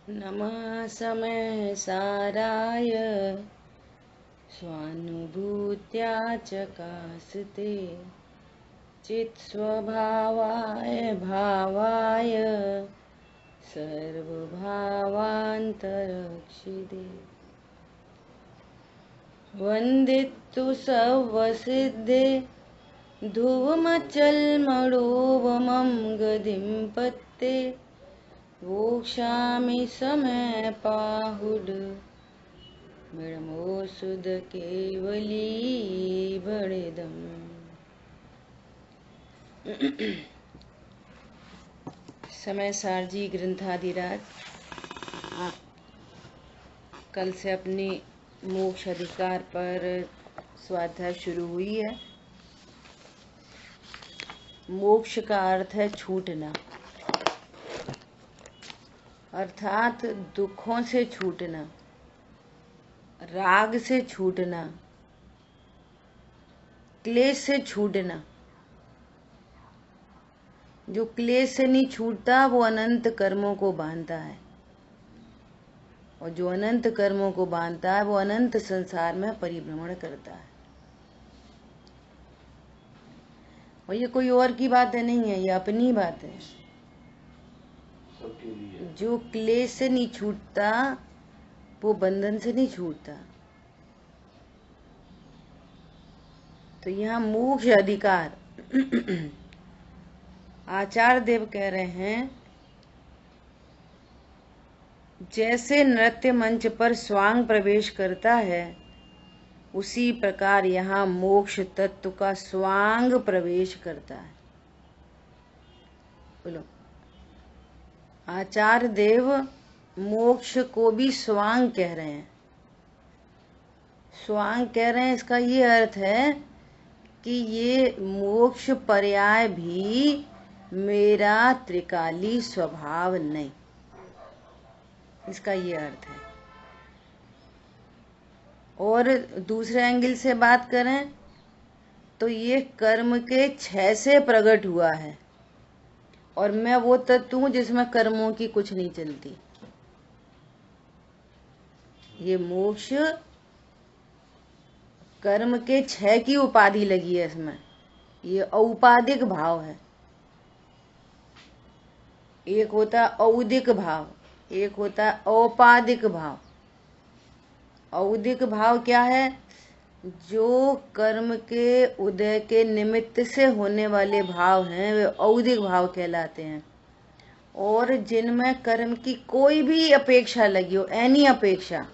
नमः समय साराय स्वानुभूत्या चकास्ते चित्स्वभावाय भावाय सर्वभावान्तरक्षिते वन्दितु सर्वसिद्धे ध्रुवमचलमणोवमं गतिं पत्ते वोक्षामि समय पाहुड मृमोसुद केवली बड़ेदम। समय सारजी ग्रंथाधिराज कल से अपनी मोक्ष अधिकार पर स्वाध्याय शुरू हुई है। मोक्ष का अर्थ है छूटना, अर्थात दुखों से छूटना, राग से छूटना, क्लेश से छूटना। जो क्लेश से नहीं छूटता वो अनंत कर्मों को बांधता है, और जो अनंत कर्मों को बांधता है वो अनंत संसार में परिभ्रमण करता है। और ये कोई और की बातें नहीं है, ये अपनी बात है। जो क्लेश से नहीं छूटता वो बंधन से नहीं छूटता। तो यहाँ मोक्ष अधिकार आचार्य देव कह रहे हैं, जैसे नृत्य मंच पर स्वांग प्रवेश करता है उसी प्रकार यहाँ मोक्ष तत्व का स्वांग प्रवेश करता है। बोलो, आचार्य देव मोक्ष को भी स्वांग कह रहे हैं। स्वांग कह रहे हैं, इसका ये अर्थ है कि ये मोक्ष पर्याय भी मेरा त्रिकाली स्वभाव नहीं, इसका ये अर्थ है। और दूसरे एंगल से बात करें तो ये कर्म के क्षय से प्रकट हुआ है, और मैं वो तत्व हूं जिसमें कर्मों की कुछ नहीं चलती। ये मोक्ष कर्म के क्षय की उपाधि लगी है इसमें, ये औपाधिक भाव है। एक होता है औदिक भाव, एक होता है औपाधिक भाव। औदिक भाव क्या है? जो कर्म के उदय के निमित्त से होने वाले भाव हैं वे औदिक भाव कहलाते हैं। और जिनमें कर्म की कोई भी अपेक्षा लगी हो, एनी अपेक्षा,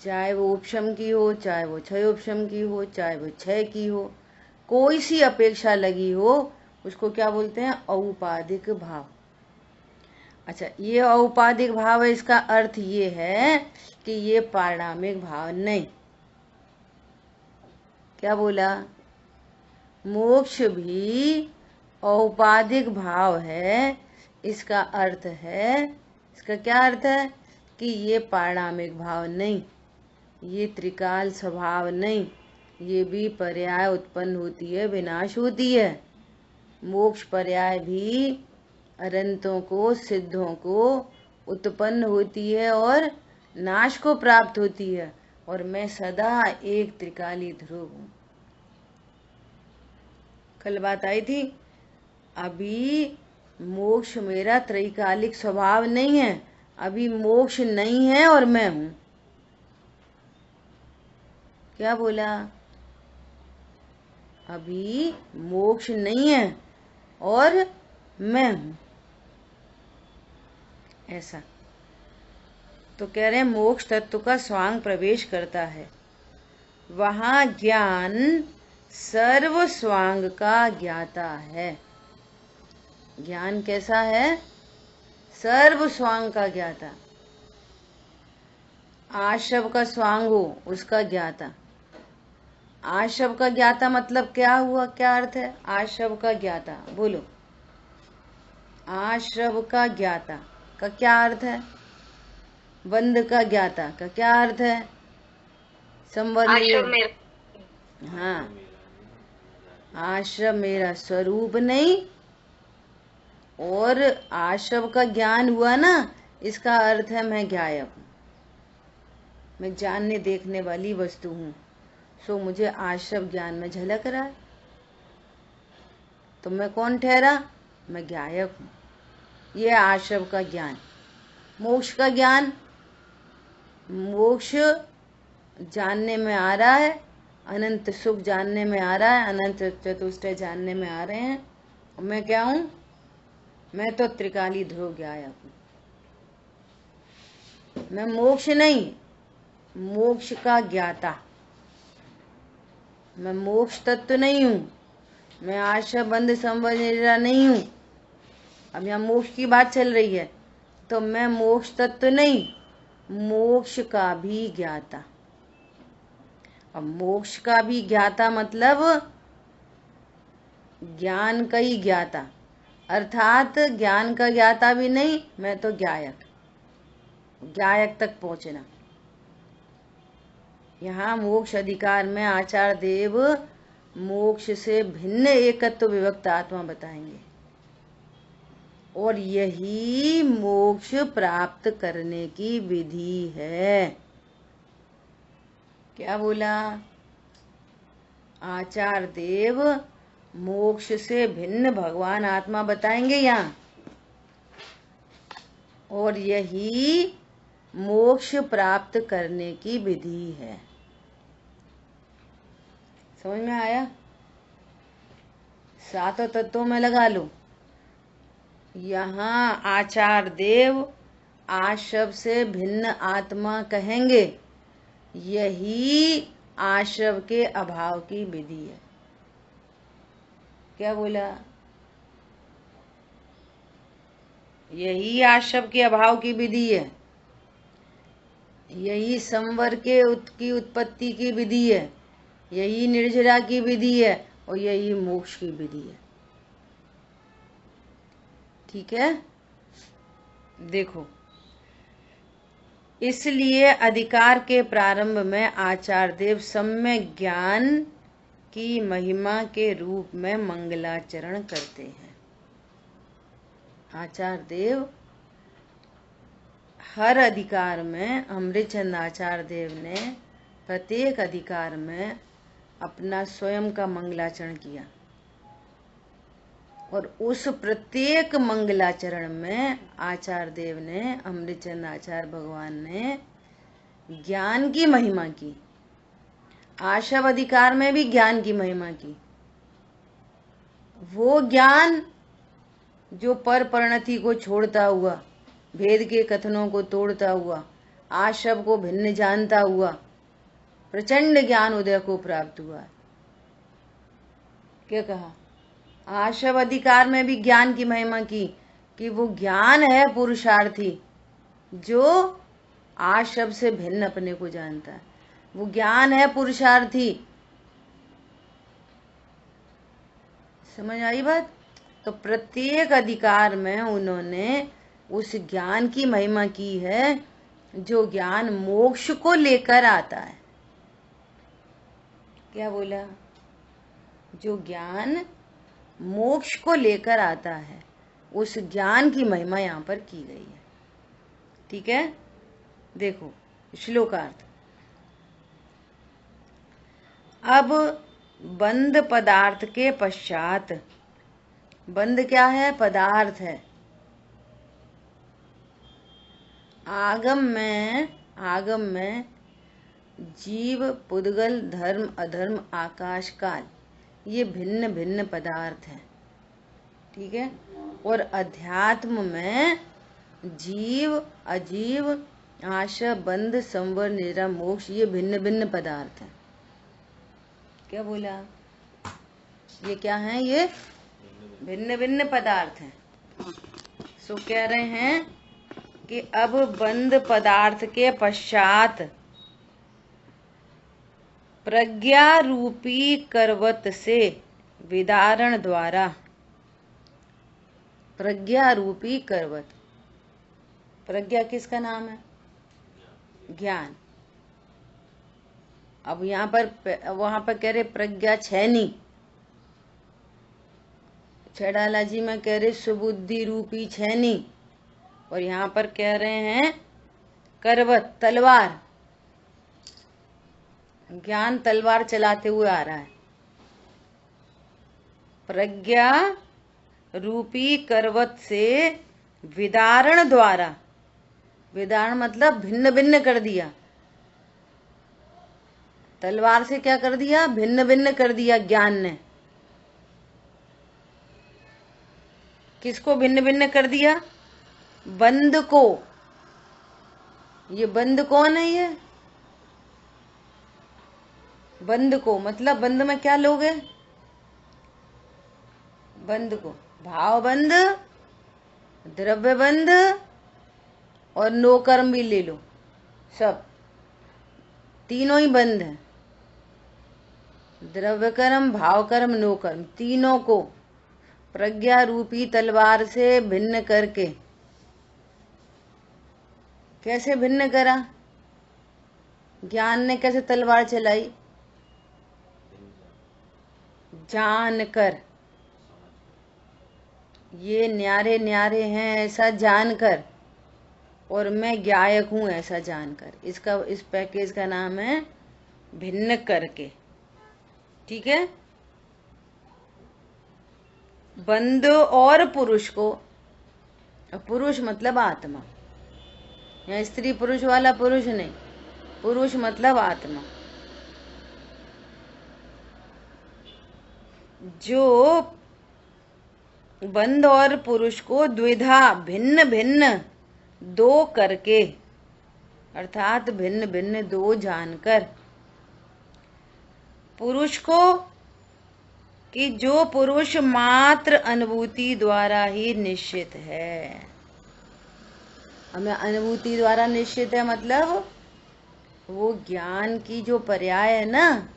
चाहे वो उपशम की हो, चाहे वो क्षय उपशम की हो, चाहे वो क्षय की हो, कोई सी अपेक्षा लगी हो, उसको क्या बोलते हैं? औपाधिक भाव। अच्छा, ये औपाधिक भाव है, इसका अर्थ ये है कि ये पारणामिक भाव नहीं। क्या बोला? मोक्ष भी औपाधिक भाव है, इसका अर्थ है, इसका क्या अर्थ है कि ये पारणामिक भाव नहीं, ये त्रिकाल स्वभाव नहीं, ये भी पर्याय उत्पन्न होती है, विनाश होती है। मोक्ष पर्याय भी अनंतों को, सिद्धों को उत्पन्न होती है और नाश को प्राप्त होती है, और मैं सदा एक त्रिकाली ध्रुव हूं। कल बात आई थी, अभी मोक्ष मेरा त्रैकालिक स्वभाव नहीं है, अभी मोक्ष नहीं है और मैं हूं। क्या बोला? अभी मोक्ष नहीं है और मैं हूं, ऐसा। तो कह रहे हैं मोक्ष तत्व का स्वांग प्रवेश करता है, वहां ज्ञान सर्व स्वांग का ज्ञाता है। ज्ञान कैसा है? सर्व स्वांग का ज्ञाता। आशव का स्वांग हो उसका ज्ञाता। आशव का ज्ञाता मतलब क्या हुआ? क्या अर्थ है आशव का ज्ञाता? बोलो, आश्रव का ज्ञाता का क्या अर्थ है? बंध का ज्ञाता का क्या अर्थ है? संबंध। हाँ, आश्रम मेरा स्वरूप नहीं, और आश्रम का ज्ञान हुआ ना, इसका अर्थ है मैं ज्ञायक हूँ, मैं जानने देखने वाली वस्तु हूँ। सो मुझे आश्रव ज्ञान में झलक रहा है, तो मैं कौन ठहरा? मैं ज्ञायक हूँ। यह आश्रव का ज्ञान। मोक्ष का ज्ञान, मोक्ष जानने में आ रहा है, अनंत सुख जानने में आ रहा है, अनंत चतुष्टय जानने में आ रहे हैं। मैं क्या हूँ? मैं तो त्रिकाली ध्रुव ज्ञायक हूँ। मैं मोक्ष नहीं, मोक्ष का ज्ञाता। मैं मोक्ष तत्व नहीं हूँ, मैं आशा बंध संवरा नहीं हूँ। अब यहाँ मोक्ष की बात चल रही है, तो मैं मोक्ष तत्व नहीं, मोक्ष का भी ज्ञाता। अब मोक्ष का भी ज्ञाता मतलब ज्ञान का ही ज्ञाता, अर्थात ज्ञान का ज्ञाता भी नहीं, मैं तो ज्ञायक, ज्ञायक तक पहुंचना। यहाँ मोक्ष अधिकार में आचार्य देव मोक्ष से भिन्न एकत्व विभक्त आत्मा बताएंगे, और यही मोक्ष प्राप्त करने की विधि है। क्या बोला? आचार्य देव मोक्ष से भिन्न भगवान आत्मा बताएंगे यहाँ, और यही मोक्ष प्राप्त करने की विधि है। समझ में आया? सातों तत्वों में लगा लो। यहाँ आचार्य देव आश्रव से भिन्न आत्मा कहेंगे, यही आश्रव के अभाव की विधि है। क्या बोला? यही आश्रव के अभाव की विधि है, यही संवर के की उत्पत्ति की विधि है, यही निर्जरा की विधि है, और यही मोक्ष की विधि है। ठीक है? देखो, इसलिए अधिकार के प्रारंभ में आचार्य देव सम्यक ज्ञान की महिमा के रूप में मंगलाचरण करते हैं। आचार्य देव हर अधिकार में, अमृतचंद आचार्य देव ने प्रत्येक अधिकार में अपना स्वयं का मंगलाचरण किया, और उस प्रत्येक मंगलाचरण में आचार्य देव ने, अमृतचंद आचार्य भगवान ने ज्ञान की महिमा की। आशव अधिकार में भी ज्ञान की महिमा की। वो ज्ञान जो पर परिणति को छोड़ता हुआ, भेद के कथनों को तोड़ता हुआ, आशव को भिन्न जानता हुआ प्रचंड ज्ञान उदय को प्राप्त हुआ। क्या कहा? आशव अधिकार में भी ज्ञान की महिमा की, कि वो ज्ञान है पुरुषार्थी जो आशव से भिन्न अपने को जानता है। वो ज्ञान है पुरुषार्थी। समझ आई बात? तो प्रत्येक अधिकार में उन्होंने उस ज्ञान की महिमा की है जो ज्ञान मोक्ष को लेकर आता है। क्या बोला? जो ज्ञान मोक्ष को लेकर आता है, उस ज्ञान की महिमा यहाँ पर की गई है। ठीक है? देखो श्लोकार्थ। अब बंध पदार्थ के पश्चात, बंध क्या है? पदार्थ है। आगम में जीव, पुद्गल, धर्म, अधर्म, आकाश, काल, ये भिन्न भिन्न पदार्थ हैं। ठीक है? और अध्यात्म में जीव, अजीव, आशा, बंध, संवर, निरा, मोक्ष, ये भिन्न भिन्न पदार्थ हैं। क्या बोला? ये क्या है? ये भिन्न भिन्न पदार्थ हैं। सो कह रहे हैं कि अब बंध पदार्थ के पश्चात प्रज्ञा रूपी करवत से विदारण द्वारा, प्रज्ञा रूपी करवत, प्रज्ञा किसका नाम है? ज्ञान। अब यहाँ पर, वहां पर कह रहे प्रज्ञा छैनी, छेड़ाला जी में कह रहे सुबुद्धि रूपी छैनी, और यहाँ पर कह रहे हैं करवत, तलवार। ज्ञान तलवार चलाते हुए आ रहा है। प्रज्ञा रूपी करवत से विदारण द्वारा, विदारण मतलब भिन्न भिन्न कर दिया। तलवार से क्या कर दिया? भिन्न भिन्न कर दिया ज्ञान ने। किसको भिन्न भिन्न कर दिया? बंद को। ये बंद कौन है? ये बंद को मतलब बंद में क्या लोगे? बंद को भाव बंद, द्रव्य बंद और नो कर्म भी ले लो, सब तीनों ही बंद है। द्रव्य कर्म, भाव कर्म, नो कर्म, तीनों को प्रज्ञा रूपी तलवार से भिन्न करके। कैसे भिन्न करा? ज्ञान ने कैसे तलवार चलाई? जानकर, ये न्यारे न्यारे हैं ऐसा जानकर, और मैं ज्ञायक हूं ऐसा जानकर। इसका, इस पैकेज का नाम है भिन्न करके। ठीक है। बंद और पुरुष को, पुरुष मतलब आत्मा, यहाँ स्त्री पुरुष वाला पुरुष नहीं, पुरुष मतलब आत्मा। जो बंद और पुरुष को द्विधा, भिन्न भिन्न दो करके, अर्थात भिन्न भिन्न दो जानकर, पुरुष को, कि जो पुरुष मात्र अनुभूति द्वारा ही निश्चित है। हमें अनुभूति द्वारा निश्चित है मतलब वो ज्ञान की जो पर्याय है ना,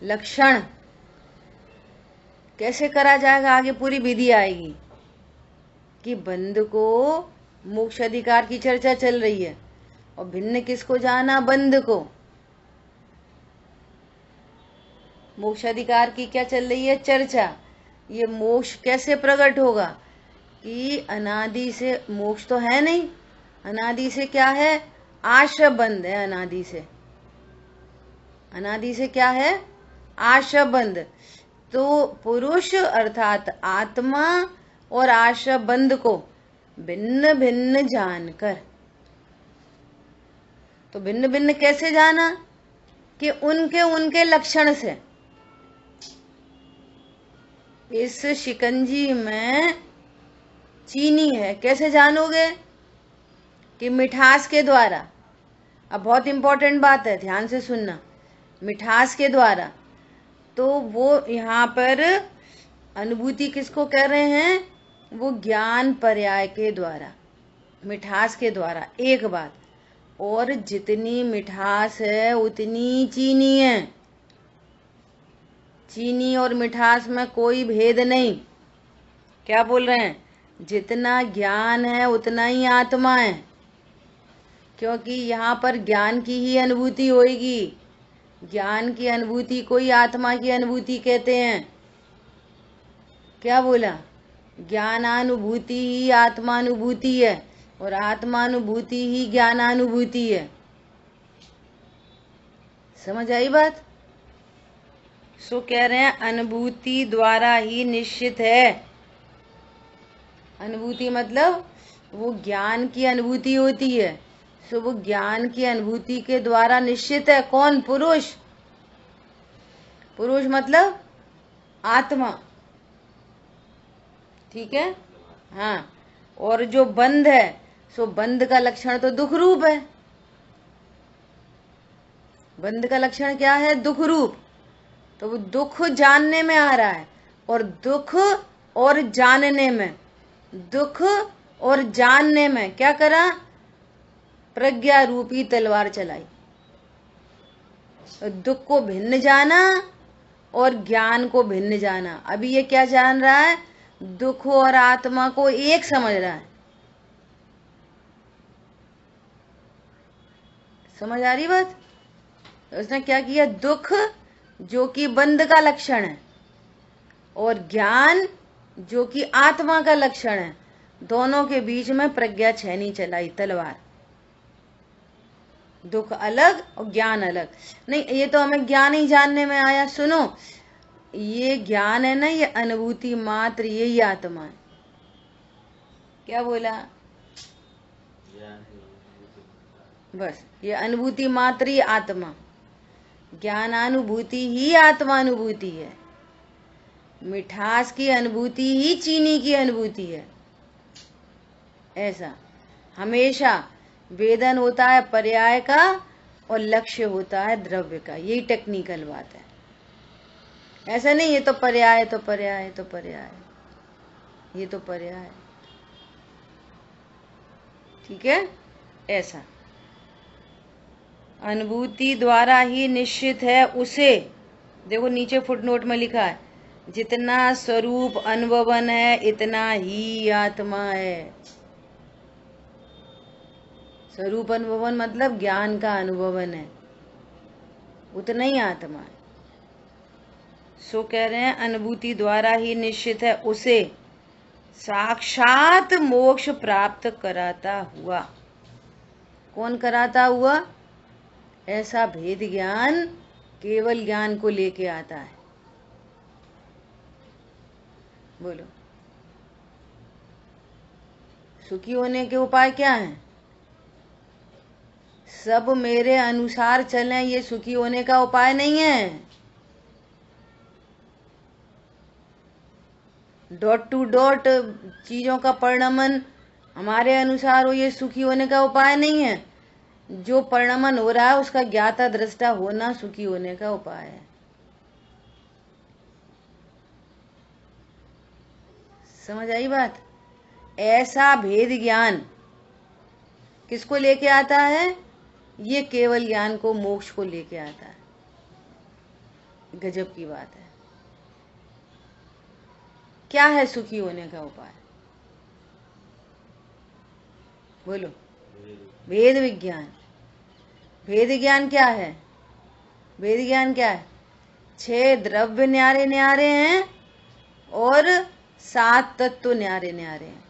लक्षण, कैसे करा जाएगा? आगे पूरी विधि आएगी कि बंद को मोक्ष अधिकार की चर्चा चल रही है, और भिन्न किसको जाना? बंद को। मोक्ष अधिकार की क्या चल रही है? चर्चा। ये मोक्ष कैसे प्रकट होगा? कि अनादि से मोक्ष तो है नहीं, अनादि से क्या है? आश्रय बंद है। अनादि से, अनादि से क्या है? आश्रय बंद। तो पुरुष अर्थात आत्मा और आश्रय बंद को भिन्न भिन्न जानकर, तो भिन्न भिन्न कैसे जाना? कि उनके उनके लक्षण से। इस शिकंजी में चीनी है, कैसे जानोगे? कि मिठास के द्वारा। अब बहुत इंपॉर्टेंट बात है, ध्यान से सुनना। मिठास के द्वारा, तो वो यहाँ पर अनुभूति किसको कह रहे हैं? वो ज्ञान पर्याय के द्वारा, मिठास के द्वारा। एक बात और, जितनी मिठास है उतनी चीनी है। चीनी और मिठास में कोई भेद नहीं। क्या बोल रहे हैं? जितना ज्ञान है उतना ही आत्मा है, क्योंकि यहाँ पर ज्ञान की ही अनुभूति होगी। ज्ञान की अनुभूति को ही आत्मा की अनुभूति कहते हैं। क्या बोला? ज्ञानानुभूति ही आत्मानुभूति है, और आत्मानुभूति ही ज्ञानानुभूति है। समझ आई बात? सो कह रहे हैं अनुभूति द्वारा ही निश्चित है। अनुभूति मतलब वो ज्ञान की अनुभूति होती है। सो वो ज्ञान की अनुभूति के द्वारा निश्चित है। कौन? पुरुष। पुरुष मतलब आत्मा। ठीक है। हाँ। और जो बंध है, सो बंध का लक्षण तो दुख रूप है। बंध का लक्षण क्या है? दुख रूप। तो वो दुख जानने में आ रहा है, और दुख और जानने में, दुख और जानने में क्या करा? प्रज्ञा रूपी तलवार चलाई। तो दुख को भिन्न जाना और ज्ञान को भिन्न जाना। अभी ये क्या जान रहा है? दुख और आत्मा को एक समझ रहा है। समझ आ रही बात? तो उसने क्या किया? दुख जो कि बंध का लक्षण है, और ज्ञान जो कि आत्मा का लक्षण है, दोनों के बीच में प्रज्ञा छेनी चलाई, तलवार। दुख अलग और ज्ञान अलग। नहीं, ये तो हमें ज्ञान ही जानने में आया। सुनो, ये ज्ञान है ना, ये अनुभूति मात्र, यही आत्मा है। क्या बोला? बस ये अनुभूति मात्र ही आत्मा, ज्ञानानुभूति ही आत्मानुभूति है। मिठास की अनुभूति ही चीनी की अनुभूति है। ऐसा हमेशा वेदन होता है पर्याय का और लक्ष्य होता है द्रव्य का। यही टेक्निकल बात है। ऐसा नहीं ये तो पर्याय, तो पर्याय, तो पर्याय, ये तो पर्याय। ठीक है? ऐसा अनुभूति द्वारा ही निश्चित है उसे। देखो नीचे फुटनोट में लिखा है, जितना स्वरूप अनुभवन है इतना ही आत्मा है। स्वरूप अनुभवन मतलब ज्ञान का अनुभवन है, उतना ही आत्मा है। सो कह रहे हैं अनुभूति द्वारा ही निश्चित है उसे साक्षात मोक्ष प्राप्त कराता हुआ। कौन कराता हुआ? ऐसा भेद ज्ञान केवल ज्ञान को लेके आता है। बोलो, सुखी होने के उपाय क्या हैं? सब मेरे अनुसार चलें, ये सुखी होने का उपाय नहीं है। डॉट टू डॉट चीजों का परिणमन हमारे अनुसार हो, ये सुखी होने का उपाय नहीं है। जो परिणमन हो रहा है उसका ज्ञाता दृष्टा होना सुखी होने का उपाय है। समझ आई बात? ऐसा भेद ज्ञान किसको लेके आता है? ये केवल ज्ञान को, मोक्ष को लेके आता है। गजब की बात है। क्या है सुखी होने का उपाय? बोलो। भेद विज्ञान। भेद ज्ञान क्या है? भेद ज्ञान क्या है? 6 द्रव्य न्यारे न्यारे हैं और 7 तत्व न्यारे न्यारे हैं।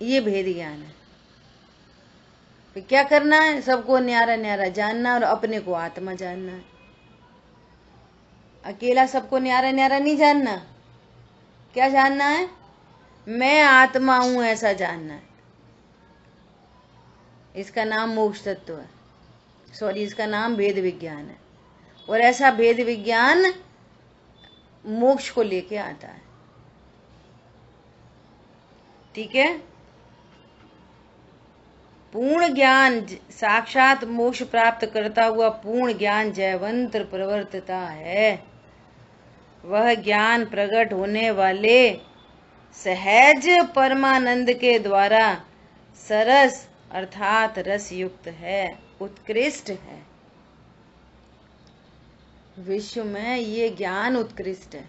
ये भेद ज्ञान है। तो क्या करना है? सबको न्यारा न्यारा जानना और अपने को आत्मा जानना है। अकेला सबको न्यारा न्यारा नहीं जानना। क्या जानना है? मैं आत्मा हूं, ऐसा जानना है। इसका नाम मोक्ष तत्व है। सॉरी, इसका नाम भेद विज्ञान है। और ऐसा भेद विज्ञान मोक्ष को लेके आता है। ठीक है? पूर्ण ज्ञान, साक्षात मोक्ष प्राप्त करता हुआ पूर्ण ज्ञान जयवंत प्रवर्तता है। वह ज्ञान प्रकट होने वाले सहज परमानंद के द्वारा सरस अर्थात रस युक्त है, उत्कृष्ट है। विश्व में ये ज्ञान उत्कृष्ट है,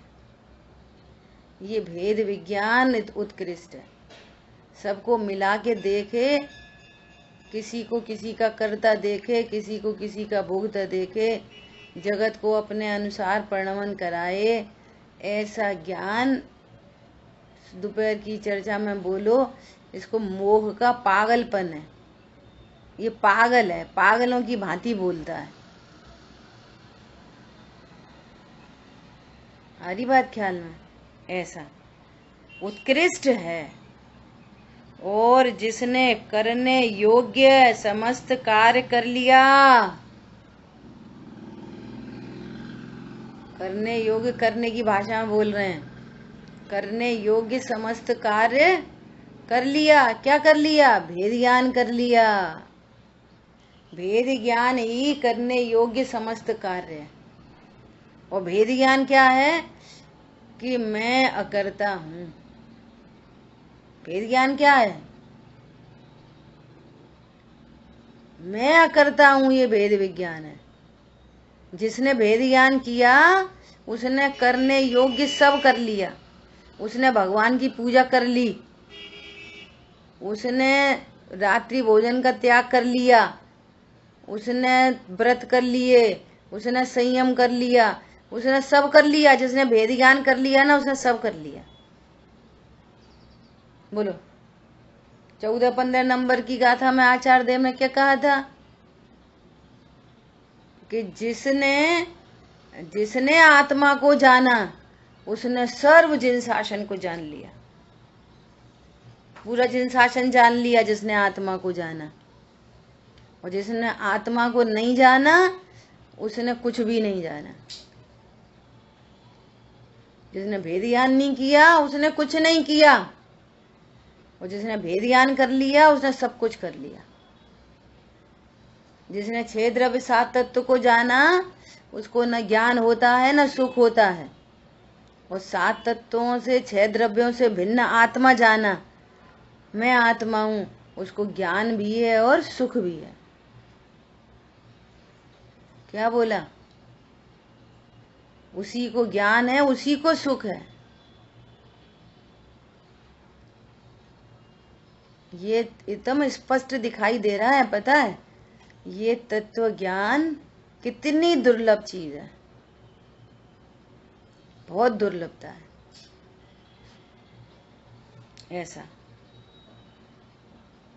ये भेद विज्ञान उत्कृष्ट है। सबको मिला के देखे, किसी को किसी का कर्ता देखे, किसी को किसी का भोगता देखे, जगत को अपने अनुसार परिणमन कराए, ऐसा ज्ञान दोपहर की चर्चा में बोलो, इसको मोह का पागलपन है। ये पागल है, पागलों की भांति बोलता है। आ रही बात ख्याल में? ऐसा उत्कृष्ट है। और जिसने करने योग्य समस्त कार्य कर लिया, करने योग्य, करने की भाषा में बोल रहे हैं, करने योग्य समस्त कार्य कर लिया। क्या कर लिया? भेद ज्ञान कर लिया। भेद ज्ञान ही करने योग्य समस्त कार्य है। और भेद ज्ञान क्या है? कि मैं अकर्ता हूं। भेद ज्ञान क्या है? मैं अकर्ता हूं, ये भेद विज्ञान है। जिसने भेद ज्ञान किया उसने करने योग्य सब कर लिया। उसने भगवान की पूजा कर ली, उसने रात्रि भोजन का त्याग कर लिया, उसने व्रत कर लिए, उसने संयम कर लिया, उसने सब कर लिया। जिसने भेद ज्ञान कर लिया ना, उसने सब कर लिया। बोलो, 14-15 नंबर की गाथा में आचार्य देव ने क्या कहा था कि जिसने आत्मा को जाना उसने सर्व जिन शासन को जान लिया। पूरा जिन शासन जान लिया जिसने आत्मा को जाना, और जिसने आत्मा को नहीं जाना उसने कुछ भी नहीं जाना। जिसने भेद ज्ञान नहीं किया उसने कुछ नहीं किया, और जिसने भेद ज्ञान कर लिया उसने सब कुछ कर लिया। जिसने 6 द्रव्य 7 तत्व को जाना उसको न ज्ञान होता है न सुख होता है, और 7 तत्वों से 6 द्रव्यों से भिन्न आत्मा जाना, मैं आत्मा हूं, उसको ज्ञान भी है और सुख भी है। क्या बोला? उसी को ज्ञान है, उसी को सुख है। ये एकदम स्पष्ट दिखाई दे रहा है। पता है ये तत्व ज्ञान कितनी दुर्लभ चीज है, बहुत दुर्लभता है। ऐसा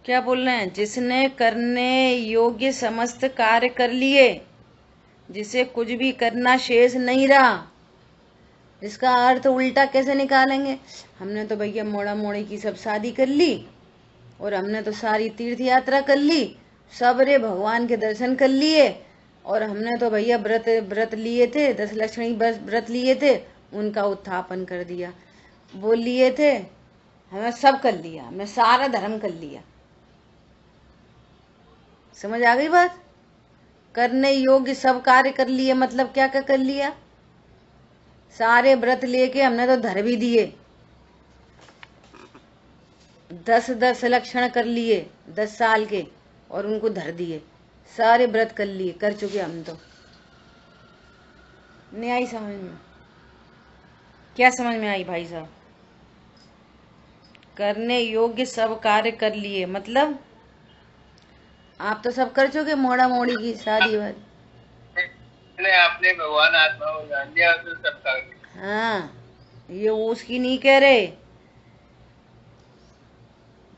क्या बोल रहे हैं? जिसने करने योग्य समस्त कार्य कर लिए, जिसे कुछ भी करना शेष नहीं रहा। इसका अर्थ उल्टा कैसे निकालेंगे? हमने तो भैया मोड़ा मोड़ी की सब शादी कर ली, और हमने तो सारी तीर्थ यात्रा कर ली, सबरे भगवान के दर्शन कर लिए, और हमने तो भैया व्रत लिए थे, 10 लक्षणी व्रत लिए थे, उनका उत्थापन कर दिया। वो लिए थे, हमें सब कर लिया, हमने सारा धर्म कर लिया। समझ आ गई बात? करने योग्य सब कार्य कर लिए मतलब क्या क्या कर लिया? सारे व्रत लेके हमने तो धर भी दिए, 10 लक्षण कर लिए 10 साल के, और उनको धर दिए, सारे व्रत कर लिए, कर चुके हम तो। नहीं आई समझ में? क्या समझ में आई भाई साहब? करने योग्य सब कार्य कर लिए मतलब आप तो सब कर चुके, मोड़ा मोड़ी की शादी वादी। आपने भगवान आत्मा को जान लिया तो सब कर। हाँ, ये उसकी नहीं कह रहे,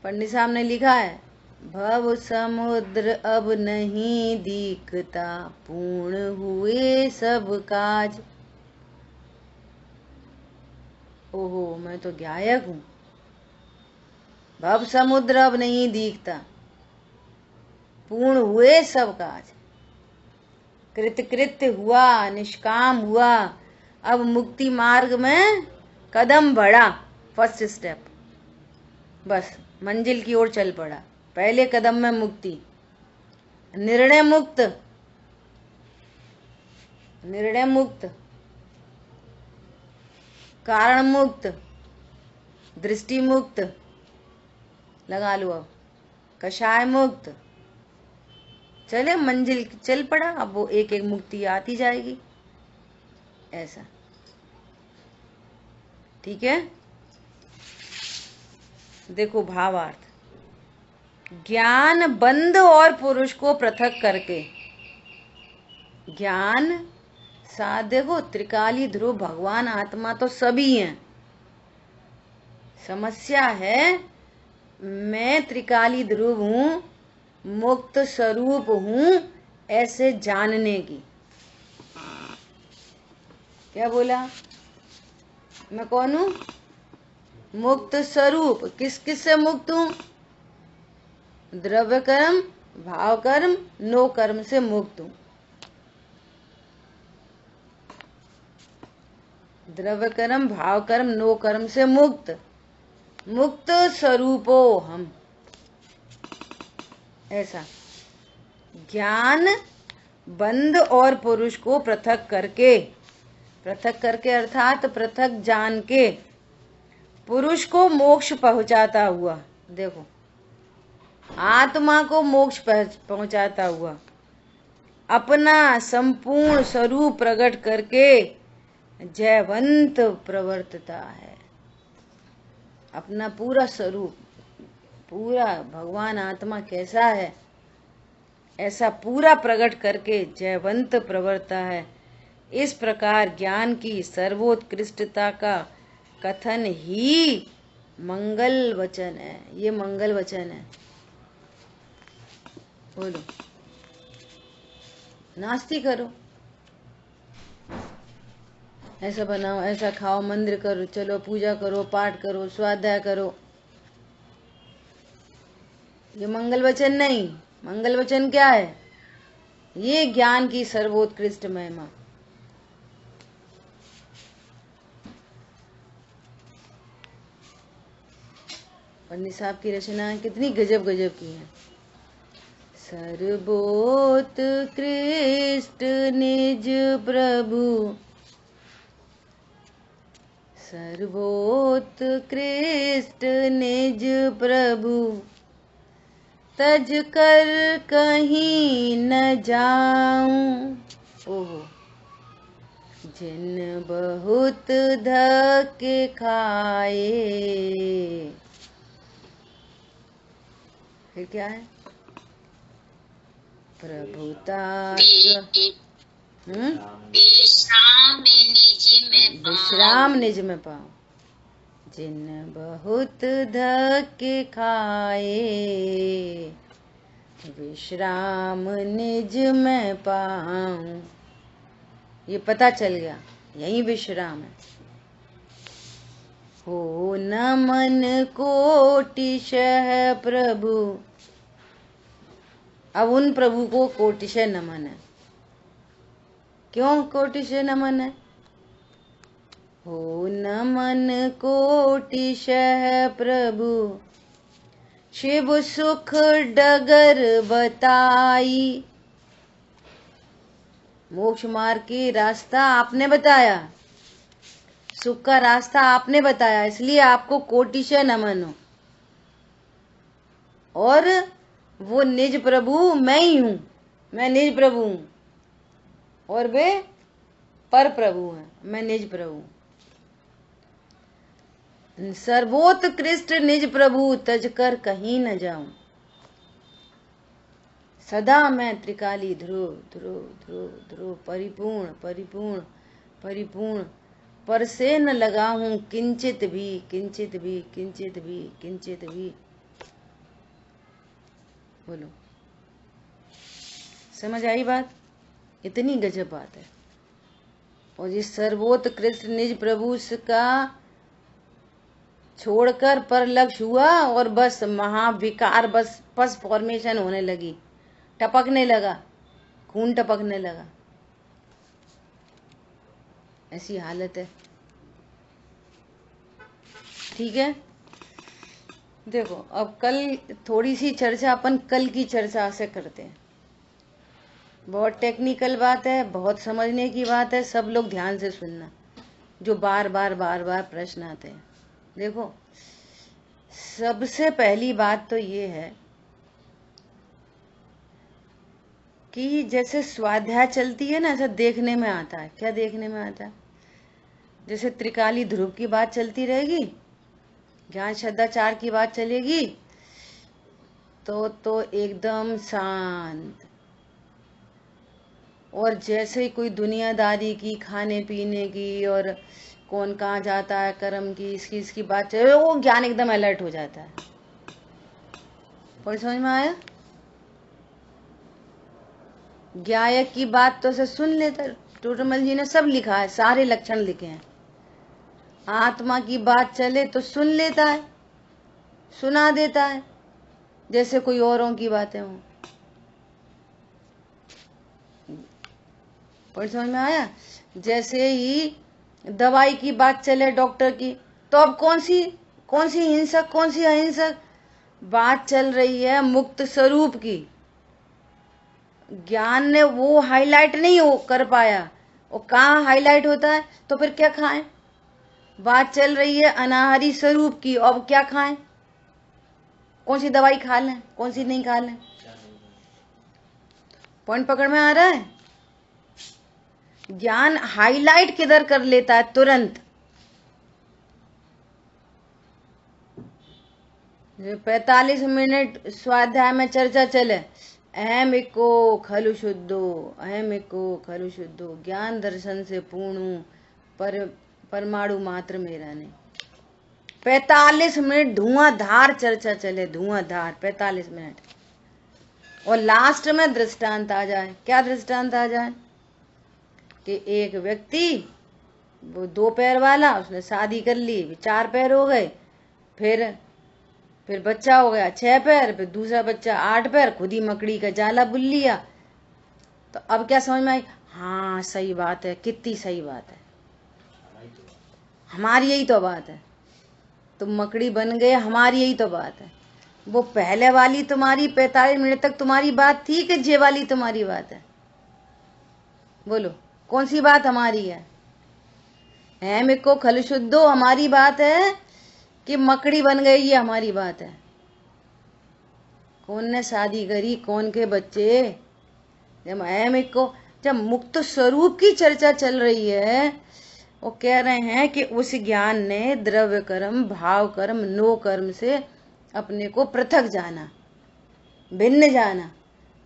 पंडित साहब ने लिखा है, भव समुद्र अब नहीं दिखता, पूर्ण हुए सब काज। ओहो, मैं तो गायक हूं। भव समुद्र अब नहीं दिखता, पूर्ण हुए सब काज। कृतकृत्य हुआ, निष्काम हुआ, अब मुक्ति मार्ग में कदम बढ़ा, फर्स्ट स्टेप, बस मंजिल की ओर चल पड़ा। पहले कदम में मुक्ति, निर्णय मुक्त, निर्णय मुक्त, कारण मुक्त, दृष्टि मुक्त, लगा लो अब, कषाय मुक्त, चले मंजिल चल पड़ा। अब वो एक एक मुक्ति आती जाएगी, ऐसा। ठीक है, देखो भावार्थ। ज्ञान बंध और पुरुष को पृथक करके, ज्ञान साथ देखो, त्रिकाली ध्रुव भगवान आत्मा तो सभी हैं। समस्या है मैं त्रिकाली ध्रुव हूं, मुक्त स्वरूप हूं, ऐसे जानने की। क्या बोला? मैं कौन हूं? मुक्त स्वरूप। किस किस से मुक्त हूं? द्रव्य कर्म, भाव कर्म, नो कर्म से मुक्त हूं। द्रव्य कर्म, भाव कर्म, नो कर्म से मुक्त, मुक्त स्वरूपो हम, ऐसा। ज्ञान बंध और पुरुष को पृथक करके, पृथक करके अर्थात पृथक जान के पुरुष को मोक्ष पहुंचाता हुआ, देखो आत्मा को मोक्ष पहुंचाता हुआ, अपना संपूर्ण स्वरूप प्रकट करके जयवंत प्रवर्तता है। अपना पूरा स्वरूप, पूरा भगवान आत्मा कैसा है ऐसा पूरा प्रकट करके जयवंत प्रवर्ता है। इस प्रकार ज्ञान की सर्वोत्कृष्टता का कथन ही मंगल वचन है, ये मंगल वचन है। बोलो, नास्ती करो, ऐसा बनाओ, ऐसा खाओ, मंदिर करो, चलो पूजा करो, पाठ करो, स्वाध्याय करो, ये मंगल वचन नहीं। मंगल वचन क्या है? ये ज्ञान की सर्वोत्कृष्ट महिमा। पंडित साहब की रचनाएं कितनी गजब गजब की हैं। सर्वोत्कृष्ट निज प्रभु, सर्वोत्कृष्ट निज प्रभु, तज कर कहीं न जाऊं। ओहो, जिन बहुत धक्के खाए। फिर क्या है? प्रभुता विश्राम निज में पाऊं। जिन बहुत धक्के खाए, विश्राम निज में पाऊं। ये पता चल गया, यही विश्राम है। हो नमन कोटिशः प्रभु, अब उन प्रभु को कोटिशः नमन है। क्यों कोटिशः नमन है? हो नमन कोटिशः प्रभु, शिव सुख डगर बताई। मोक्ष मार्ग की रास्ता आपने बताया, सुख का रास्ता आपने बताया, इसलिए आपको कोटिशः नमन हो। और वो निज प्रभु मैं ही हूं, मैं निज प्रभु हूं, और वे पर प्रभु हैं, मैं निज प्रभु। सर्वोत्कृष्ट निज प्रभु, तज कर कहीं न जाऊं। सदा मैं त्रिकाली ध्रुव ध्रुव ध्रुव ध्रुव, परिपूर्ण परिपूर्ण परिपूर्ण, पर से न लगा हूं किंचित भी किंचित भी किंचित भी किंचित भी। बोलो, समझ आई बात? इतनी गजब बात है। और जिस सर्वोत्कृष्ट निज प्रभु का छोड़कर पर लक्ष्य हुआ, और बस महाविकार, बस पस फॉर्मेशन होने लगी, टपकने लगा, खून टपकने लगा, ऐसी हालत है। ठीक है, देखो अब कल थोड़ी सी चर्चा, अपन कल की चर्चा से करते हैं। बहुत टेक्निकल बात है, बहुत समझने की बात है, सब लोग ध्यान से सुनना, जो बार बार प्रश्न आते हैं। देखो, सबसे पहली बात तो ये है कि जैसे स्वाध्याय चलती है ना, ऐसा देखने में आता है। क्या देखने में आता है? जैसे त्रिकाली ध्रुव की बात चलती रहेगी, ज्ञान श्रद्धाचार की बात चलेगी, तो एकदम शांत। और जैसे कोई दुनियादारी की, खाने पीने की, और कौन कहाँ जाता है, कर्म की, इसकी बात चले, वो ज्ञान एकदम अलर्ट हो जाता है। पर समझ में आया? ज्ञायक की बात तो से सुन लेता, टोटरमल जी ने सब लिखा है, सारे लक्षण लिखे हैं। आत्मा की बात चले तो सुन लेता है, सुना देता है, जैसे कोई औरों की बातें हों। पर समझ में आया? जैसे ही दवाई की बात चले, डॉक्टर की, तो अब कौन सी हिंसक, कौन सी अहिंसक बात चल रही है? मुक्त स्वरूप की। ज्ञान ने वो हाईलाइट नहीं हो कर पाया, वो कहाँ हाईलाइट होता है? तो फिर क्या खाएं? बात चल रही है अनाहरी स्वरूप की, अब क्या खाएं? कौन सी दवाई खा लें, कौन सी नहीं खा लें? पॉइंट पकड़ में आ रहा है? ज्ञान हाईलाइट किधर कर लेता है तुरंत। 45 मिनट स्वाध्याय में चर्चा चले, अहम एको खलु शुद्धो, अहम एको खलु शुद्धो, ज्ञान दर्शन से पूर्ण, पर परमाणु मात्र मेरा नहीं। 45 मिनट धुआंधार चर्चा चले, धुआंधार 45 मिनट, और लास्ट में दृष्टांत आ जाए। क्या दृष्टांत आ जाए? कि एक व्यक्ति, वो 2 पैर वाला, उसने शादी कर ली, 4 पैर हो गए, फिर बच्चा हो गया 6 पैर, फिर दूसरा बच्चा 8 पैर, खुद ही मकड़ी का जाला बुन लिया। तो अब क्या समझ में आई? हाँ सही बात है, कितनी सही बात है, हमारी यही तो बात है, तुम मकड़ी बन गए, हमारी यही तो बात है। वो पहले वाली तुम्हारी 45 मिनट तक तुम्हारी बात थी कि ये वाली तुम्हारी बात है? बोलो कौन सी बात हमारी है? मिको खल शुद्धो हमारी बात है कि मकड़ी बन गई ये हमारी बात है? कौन ने शादी करी, कौन के बच्चे? जब मुक्त स्वरूप की चर्चा चल रही है, वो कह रहे हैं कि उस ज्ञान ने द्रव्य कर्म, भाव कर्म, नो कर्म से अपने को पृथक जाना, भिन्न जाना।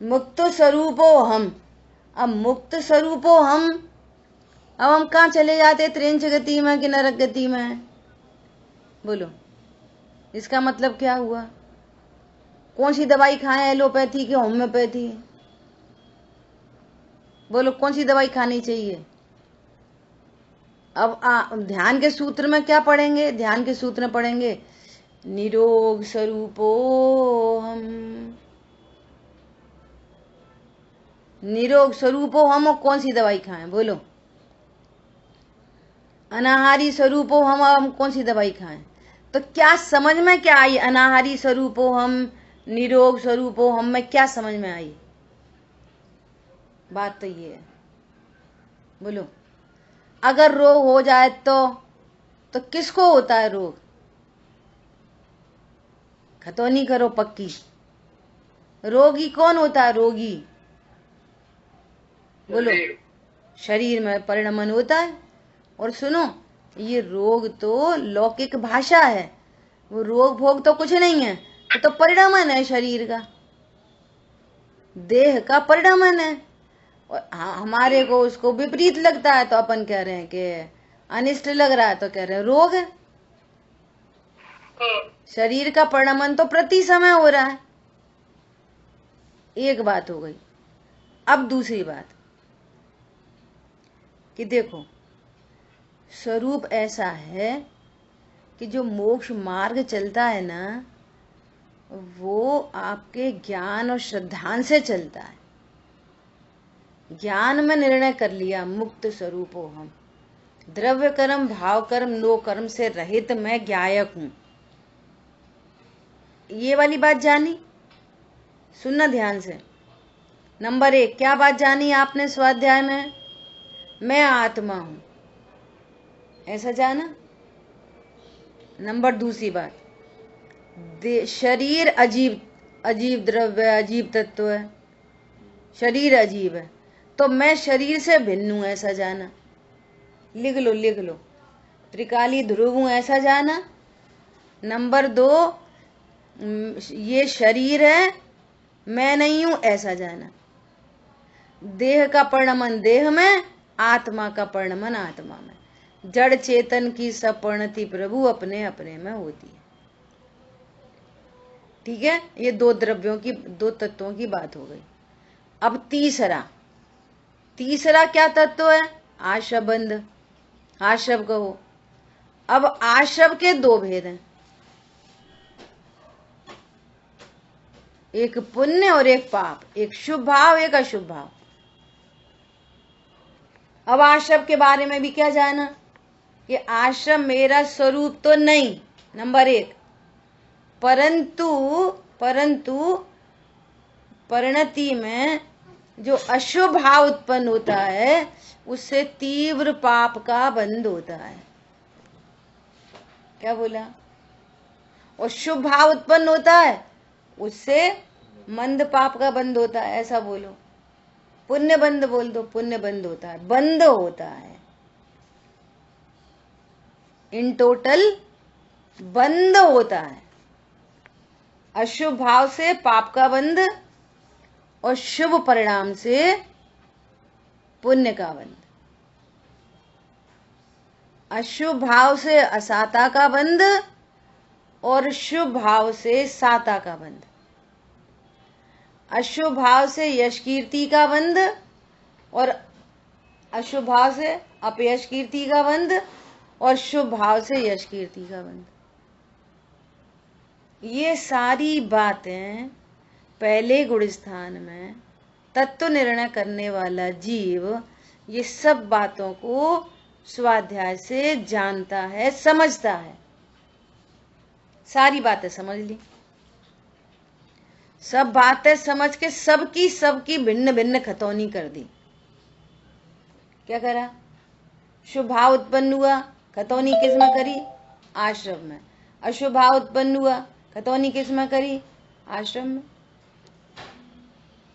मुक्त स्वरूपो हम। अब मुक्त स्वरूपो हम, अब हम कहाँ चले जाते? त्रिंच गति में कि नरक गति में? बोलो इसका मतलब क्या हुआ? कौन सी दवाई खाएं, एलोपैथी की होम्योपैथी? बोलो कौन सी दवाई खानी चाहिए? अब ध्यान के सूत्र में क्या पढ़ेंगे? ध्यान के सूत्र में पढ़ेंगे निरोग स्वरूपो हम, निरोग स्वरूपो हम। और कौन सी दवाई खाएं? बोलो अनाहारी स्वरूपो हम कौन सी दवाई खाएं? तो क्या समझ में क्या आई? अनाहारी स्वरूपो हम, निरोग स्वरूपो हम में क्या समझ में आई? बात तो ये है। बोलो अगर रोग हो जाए तो किसको होता है रोग? खतौनी करो पक्की। रोगी कौन होता है? रोगी बोलो शरीर में परिणमन होता है। और सुनो, ये रोग तो लौकिक भाषा है, वो रोग भोग तो कुछ नहीं है, वो तो परिणमन है शरीर का, देह का परिणमन है। और हमारे को उसको विपरीत लगता है तो अपन कह रहे हैं कि अनिष्ट लग रहा है, तो कह रहे हैं रोग है। शरीर का परिणमन तो प्रति समय हो रहा है। एक बात हो गई। अब दूसरी बात कि देखो स्वरूप ऐसा है कि जो मोक्ष मार्ग चलता है ना, वो आपके ज्ञान और श्रद्धान से चलता है। ज्ञान में निर्णय कर लिया मुक्त स्वरूप हो हम, द्रव्य कर्म, भाव कर्म, नो कर्म से रहित मैं ज्ञायक हूं। ये वाली बात जानी? सुनना ध्यान से। नंबर 1 क्या बात जानी आपने स्वाध्याय में? मैं आत्मा हूं, ऐसा जाना। नंबर दूसरी बात, शरीर अजीब अजीब द्रव्य, अजीब तत्व है, शरीर अजीब है, तो मैं शरीर से भिन्न हूं, ऐसा जाना। लिख लो लिख लो, त्रिकाली ध्रुव हूं, ऐसा जाना। नंबर 2 ये शरीर है, मैं नहीं हूं, ऐसा जाना। देह का परिणमन देह में, आत्मा का परिणमन आत्मा में। जड़ चेतन की सब परिणति प्रभु अपने अपने में होती है। ठीक है, ये 2 द्रव्यों की, 2 तत्वों की बात हो गई। अब तीसरा क्या तत्व है? आशबंध, आशब कहो। अब आशब के 2 भेद हैं, एक पुण्य और एक पाप, एक शुभ भाव एक अशुभ भाव। अब आशब के बारे में भी क्या जाना कि आशब मेरा स्वरूप तो नहीं, नंबर 1, परंतु परिणति में जो अशुभ भाव उत्पन्न होता है उससे तीव्र पाप का बंध होता है। क्या बोला? और शुभ भाव उत्पन्न होता है उससे मंद पाप का बंध होता है, ऐसा बोलो। पुण्य बंध बोल दो, पुण्य बंध होता है, बंध होता है। इन टोटल बंध होता है। अशुभ भाव से पाप का बंध और शुभ परिणाम से पुण्य का बंध। अशुभ भाव से असाता का बंध और शुभ भाव से साता का बंध, अशुभ भाव से यश कीर्ति का बंध और अशुभ भाव से अपयश कीर्ति का बंध और शुभ भाव से यश कीर्ति का बंध। ये सारी बातें पहले गुण स्थान में तत्व निर्णय करने वाला जीव ये सब बातों को स्वाध्याय से जानता है, समझता है। सारी बातें समझ ली, सब बातें समझ के सबकी भिन्न भिन्न खतौनी कर दी। क्या करा? शुभ भाव उत्पन्न हुआ, खतौनी किसमें करी? आश्रम में। अशुभ भाव उत्पन्न हुआ, खतौनी किसमें करी? आश्रम में।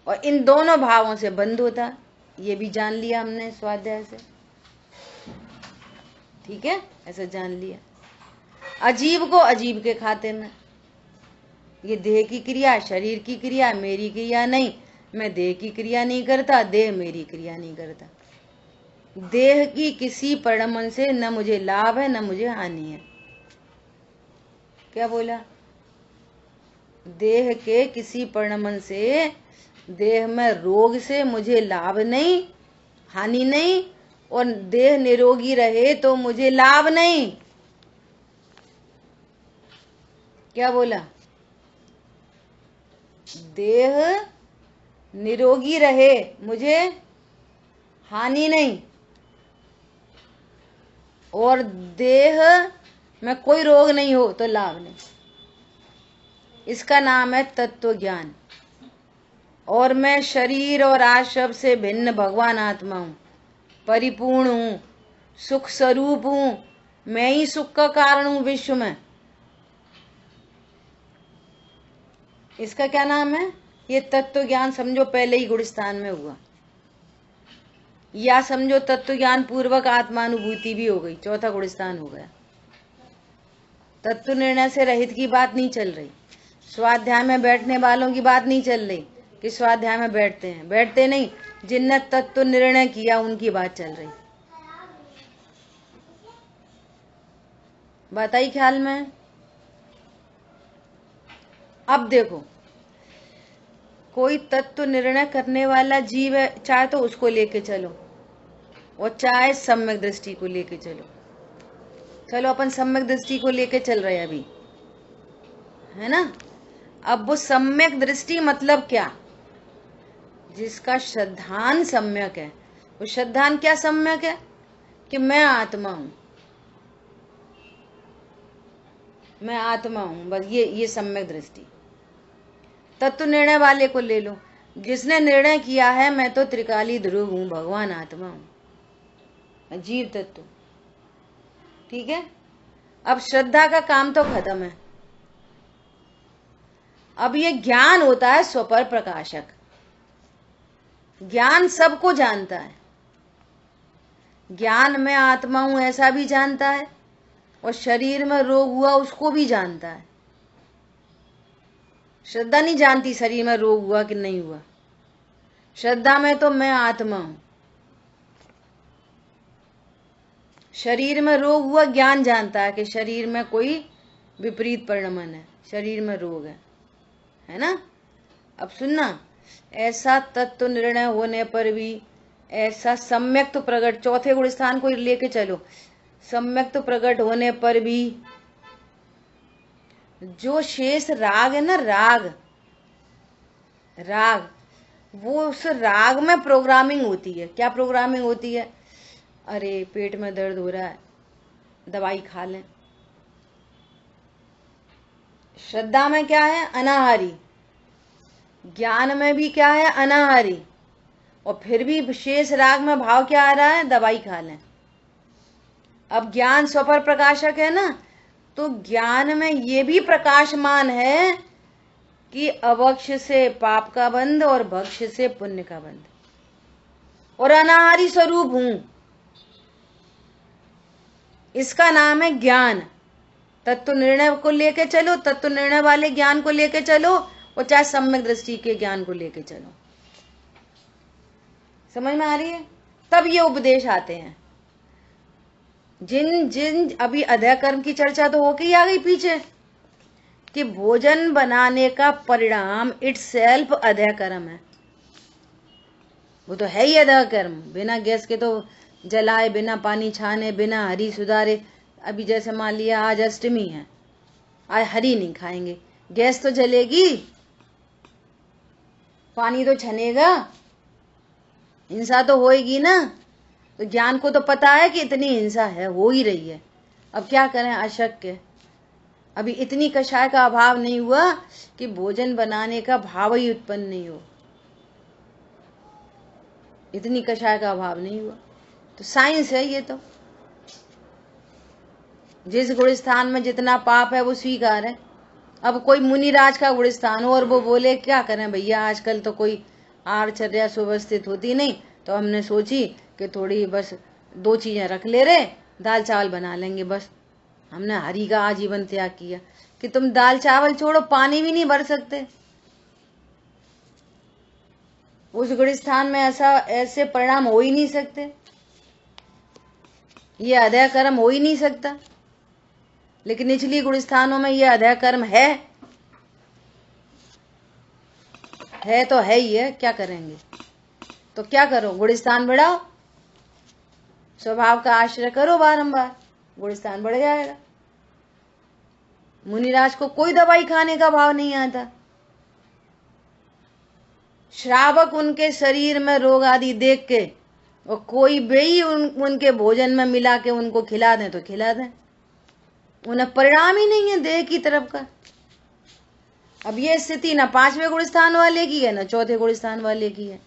और इन दोनों भावों से बंध होता, ये भी जान लिया हमने स्वाध्याय से। ठीक है, ऐसा जान लिया। अजीब को अजीब के खाते में, ये देह की क्रिया, शरीर की क्रिया, मेरी क्रिया नहीं, मैं देह की क्रिया नहीं करता, देह मेरी क्रिया नहीं करता। देह की किसी परिणमन से न मुझे लाभ है न मुझे हानि है। क्या बोला? देह के किसी परिणमन से, देह में रोग से मुझे लाभ नहीं, हानि नहीं, और देह निरोगी रहे तो मुझे लाभ नहीं। क्या बोला? देह निरोगी रहे मुझे हानि नहीं, और देह में कोई रोग नहीं हो तो लाभ नहीं। इसका नाम है तत्व ज्ञान। और मैं शरीर और आश्रम से भिन्न भगवान आत्मा हूं, परिपूर्ण हूं, सुख स्वरूप हूं, मैं ही सुख का कारण हूं विश्व में। इसका क्या नाम है? ये तत्व ज्ञान समझो पहले ही गुण स्थान में हुआ, या समझो तत्व ज्ञान पूर्वक आत्मानुभूति भी हो गई, चौथा गुण स्थान हो गया। तत्व निर्णय से रहित की बात नहीं चल रही, स्वाध्याय में बैठने वालों की बात नहीं चल रही कि स्वाध्याय में बैठते हैं, बैठते नहीं, जिनने तत्व निर्णय किया उनकी बात चल रही। बात आई ख्याल में? अब देखो, कोई तत्व निर्णय करने वाला जीव है, चाहे तो उसको लेके चलो और चाहे सम्यक दृष्टि को लेके चलो। चलो अपन सम्यक दृष्टि को लेके चल रहे हैं अभी, है ना। अब वो सम्यक दृष्टि मतलब क्या? जिसका श्रद्धान सम्यक है। वो श्रद्धान क्या सम्यक है? कि मैं आत्मा हूं, मैं आत्मा हूं, बस ये सम्यक दृष्टि। तत्व निर्णय वाले को ले लो, जिसने निर्णय किया है मैं तो त्रिकाली ध्रुव हूं, भगवान आत्मा हूं, जीव तत्व। ठीक है। अब श्रद्धा का काम तो खत्म है। अब ये ज्ञान होता है स्वपर प्रकाशक। ज्ञान सबको जानता है, ज्ञान में आत्मा हूं ऐसा भी जानता है, और शरीर में रोग हुआ उसको भी जानता है। श्रद्धा नहीं जानती शरीर में रोग हुआ कि नहीं हुआ। श्रद्धा में तो मैं आत्मा हूं, शरीर में रोग हुआ ज्ञान जानता है कि शरीर में कोई विपरीत परिणमन है, शरीर में रोग है ना। अब सुनना, ऐसा तत्व निर्णय होने पर भी, ऐसा सम्यक तो प्रकट, चौथे गुण स्थान को लेके चलो, सम्यक तो प्रकट होने पर भी जो शेष राग है ना, राग वो उस राग में प्रोग्रामिंग होती है। क्या प्रोग्रामिंग होती है? अरे पेट में दर्द हो रहा है, दवाई खा लें। श्रद्धा में क्या है? अनाहारी। ज्ञान में भी क्या है? अनाहारी। और फिर भी विशेष राग में भाव क्या आ रहा है? दवाई खा लें। अब ज्ञान स्वपर प्रकाशक है ना, तो ज्ञान में ये भी प्रकाशमान है कि अवक्ष से पाप का बंध और भक्ष से पुण्य का बंध, और अनाहारी स्वरूप हूं। इसका नाम है ज्ञान। तत्व निर्णय को लेके चलो, तत्व निर्णय वाले ज्ञान को लेके चलो, और चाहे सम्यक दृष्टि के ज्ञान को लेके चलो। समझ में आ रही है? तब ये उपदेश आते हैं। जिन जिन अभी अध्याय कर्म की चर्चा तो होके ही आ गई पीछे, कि भोजन बनाने का परिणाम इट्स सेल्फ अध्यय कर्म है। वो तो है ही अध्यय कर्म। बिना गैस के तो जलाए, बिना पानी छाने, बिना हरी सुधारे। अभी जैसे मान लिया आज अष्टमी है, आज हरी नहीं खाएंगे, गैस तो जलेगी, पानी तो छनेगा, हिंसा तो होएगी ना। तो ज्ञान को तो पता है कि इतनी हिंसा है, हो ही रही है। अब क्या करें, अशक्य। अभी इतनी कषाय का अभाव नहीं हुआ कि भोजन बनाने का भाव ही उत्पन्न नहीं हो, इतनी कषाय का अभाव नहीं हुआ। तो साइंस है ये। तो जिस गुणस्थान में जितना पाप है वो स्वीकार है। अब कोई मुनिराज का गुणस्थान हो और वो बोले क्या करें भैया, आजकल तो कोई आहारचर्या सुव्यवस्थित होती नहीं, तो हमने सोची कि थोड़ी बस 2 चीजें रख ले रहे, दाल चावल बना लेंगे बस। हमने हरि का आजीवन त्याग किया कि तुम दाल चावल छोड़ो, पानी भी नहीं भर सकते। उस गुणस्थान में ऐसे परिणाम हो ही नहीं सकते, ये अध्यय कर्म हो ही नहीं सकता। लेकिन निचली गुणस्थानों में ये अध्यय कर्म है तो है ही है। क्या करेंगे, तो क्या करो, गुणस्थान बढ़ाओ, स्वभाव का आश्रय करो बारंबार, गुणस्थान बढ़ जाएगा। मुनिराज को कोई दवाई खाने का भाव नहीं आता। श्रावक उनके शरीर में रोग आदि देख के और कोई भी उनके भोजन में मिला के उनको खिला दें तो खिला दें, उन्हें परिणाम ही नहीं है देह की तरफ का। अब ये स्थिति ना 5वें गुणस्थान वाले की है ना 4थे गुणस्थान वाले की है,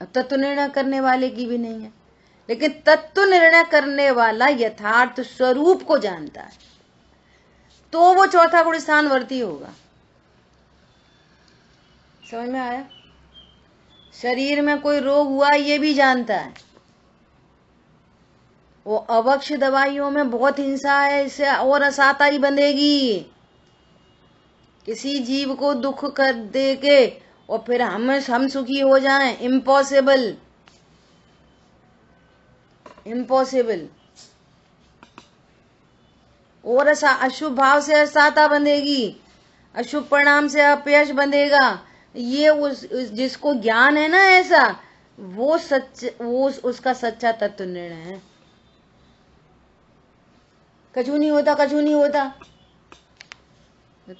अब तत्व निर्णय करने वाले की भी नहीं है। लेकिन तत्व निर्णय करने वाला यथार्थ स्वरूप को जानता है, तो वो 4था गुणस्थान वर्ती होगा। समझ में आया? शरीर में कोई रोग हुआ ये भी जानता है। वो अवक्ष दवाइयों में बहुत हिंसा है, इससे और असाता ही बंधेगी। किसी जीव को दुख कर दे के और फिर हम सुखी हो जाएं, इम्पॉसिबल, इम्पॉसिबल। और अशुभ भाव से असाता बंधेगी, अशुभ परिणाम से अपयश बंधेगा। ये जिसको ज्ञान है ना ऐसा, वो उसका सच्चा तत्व निर्णय है। कछु नहीं होता, कछु नहीं होता,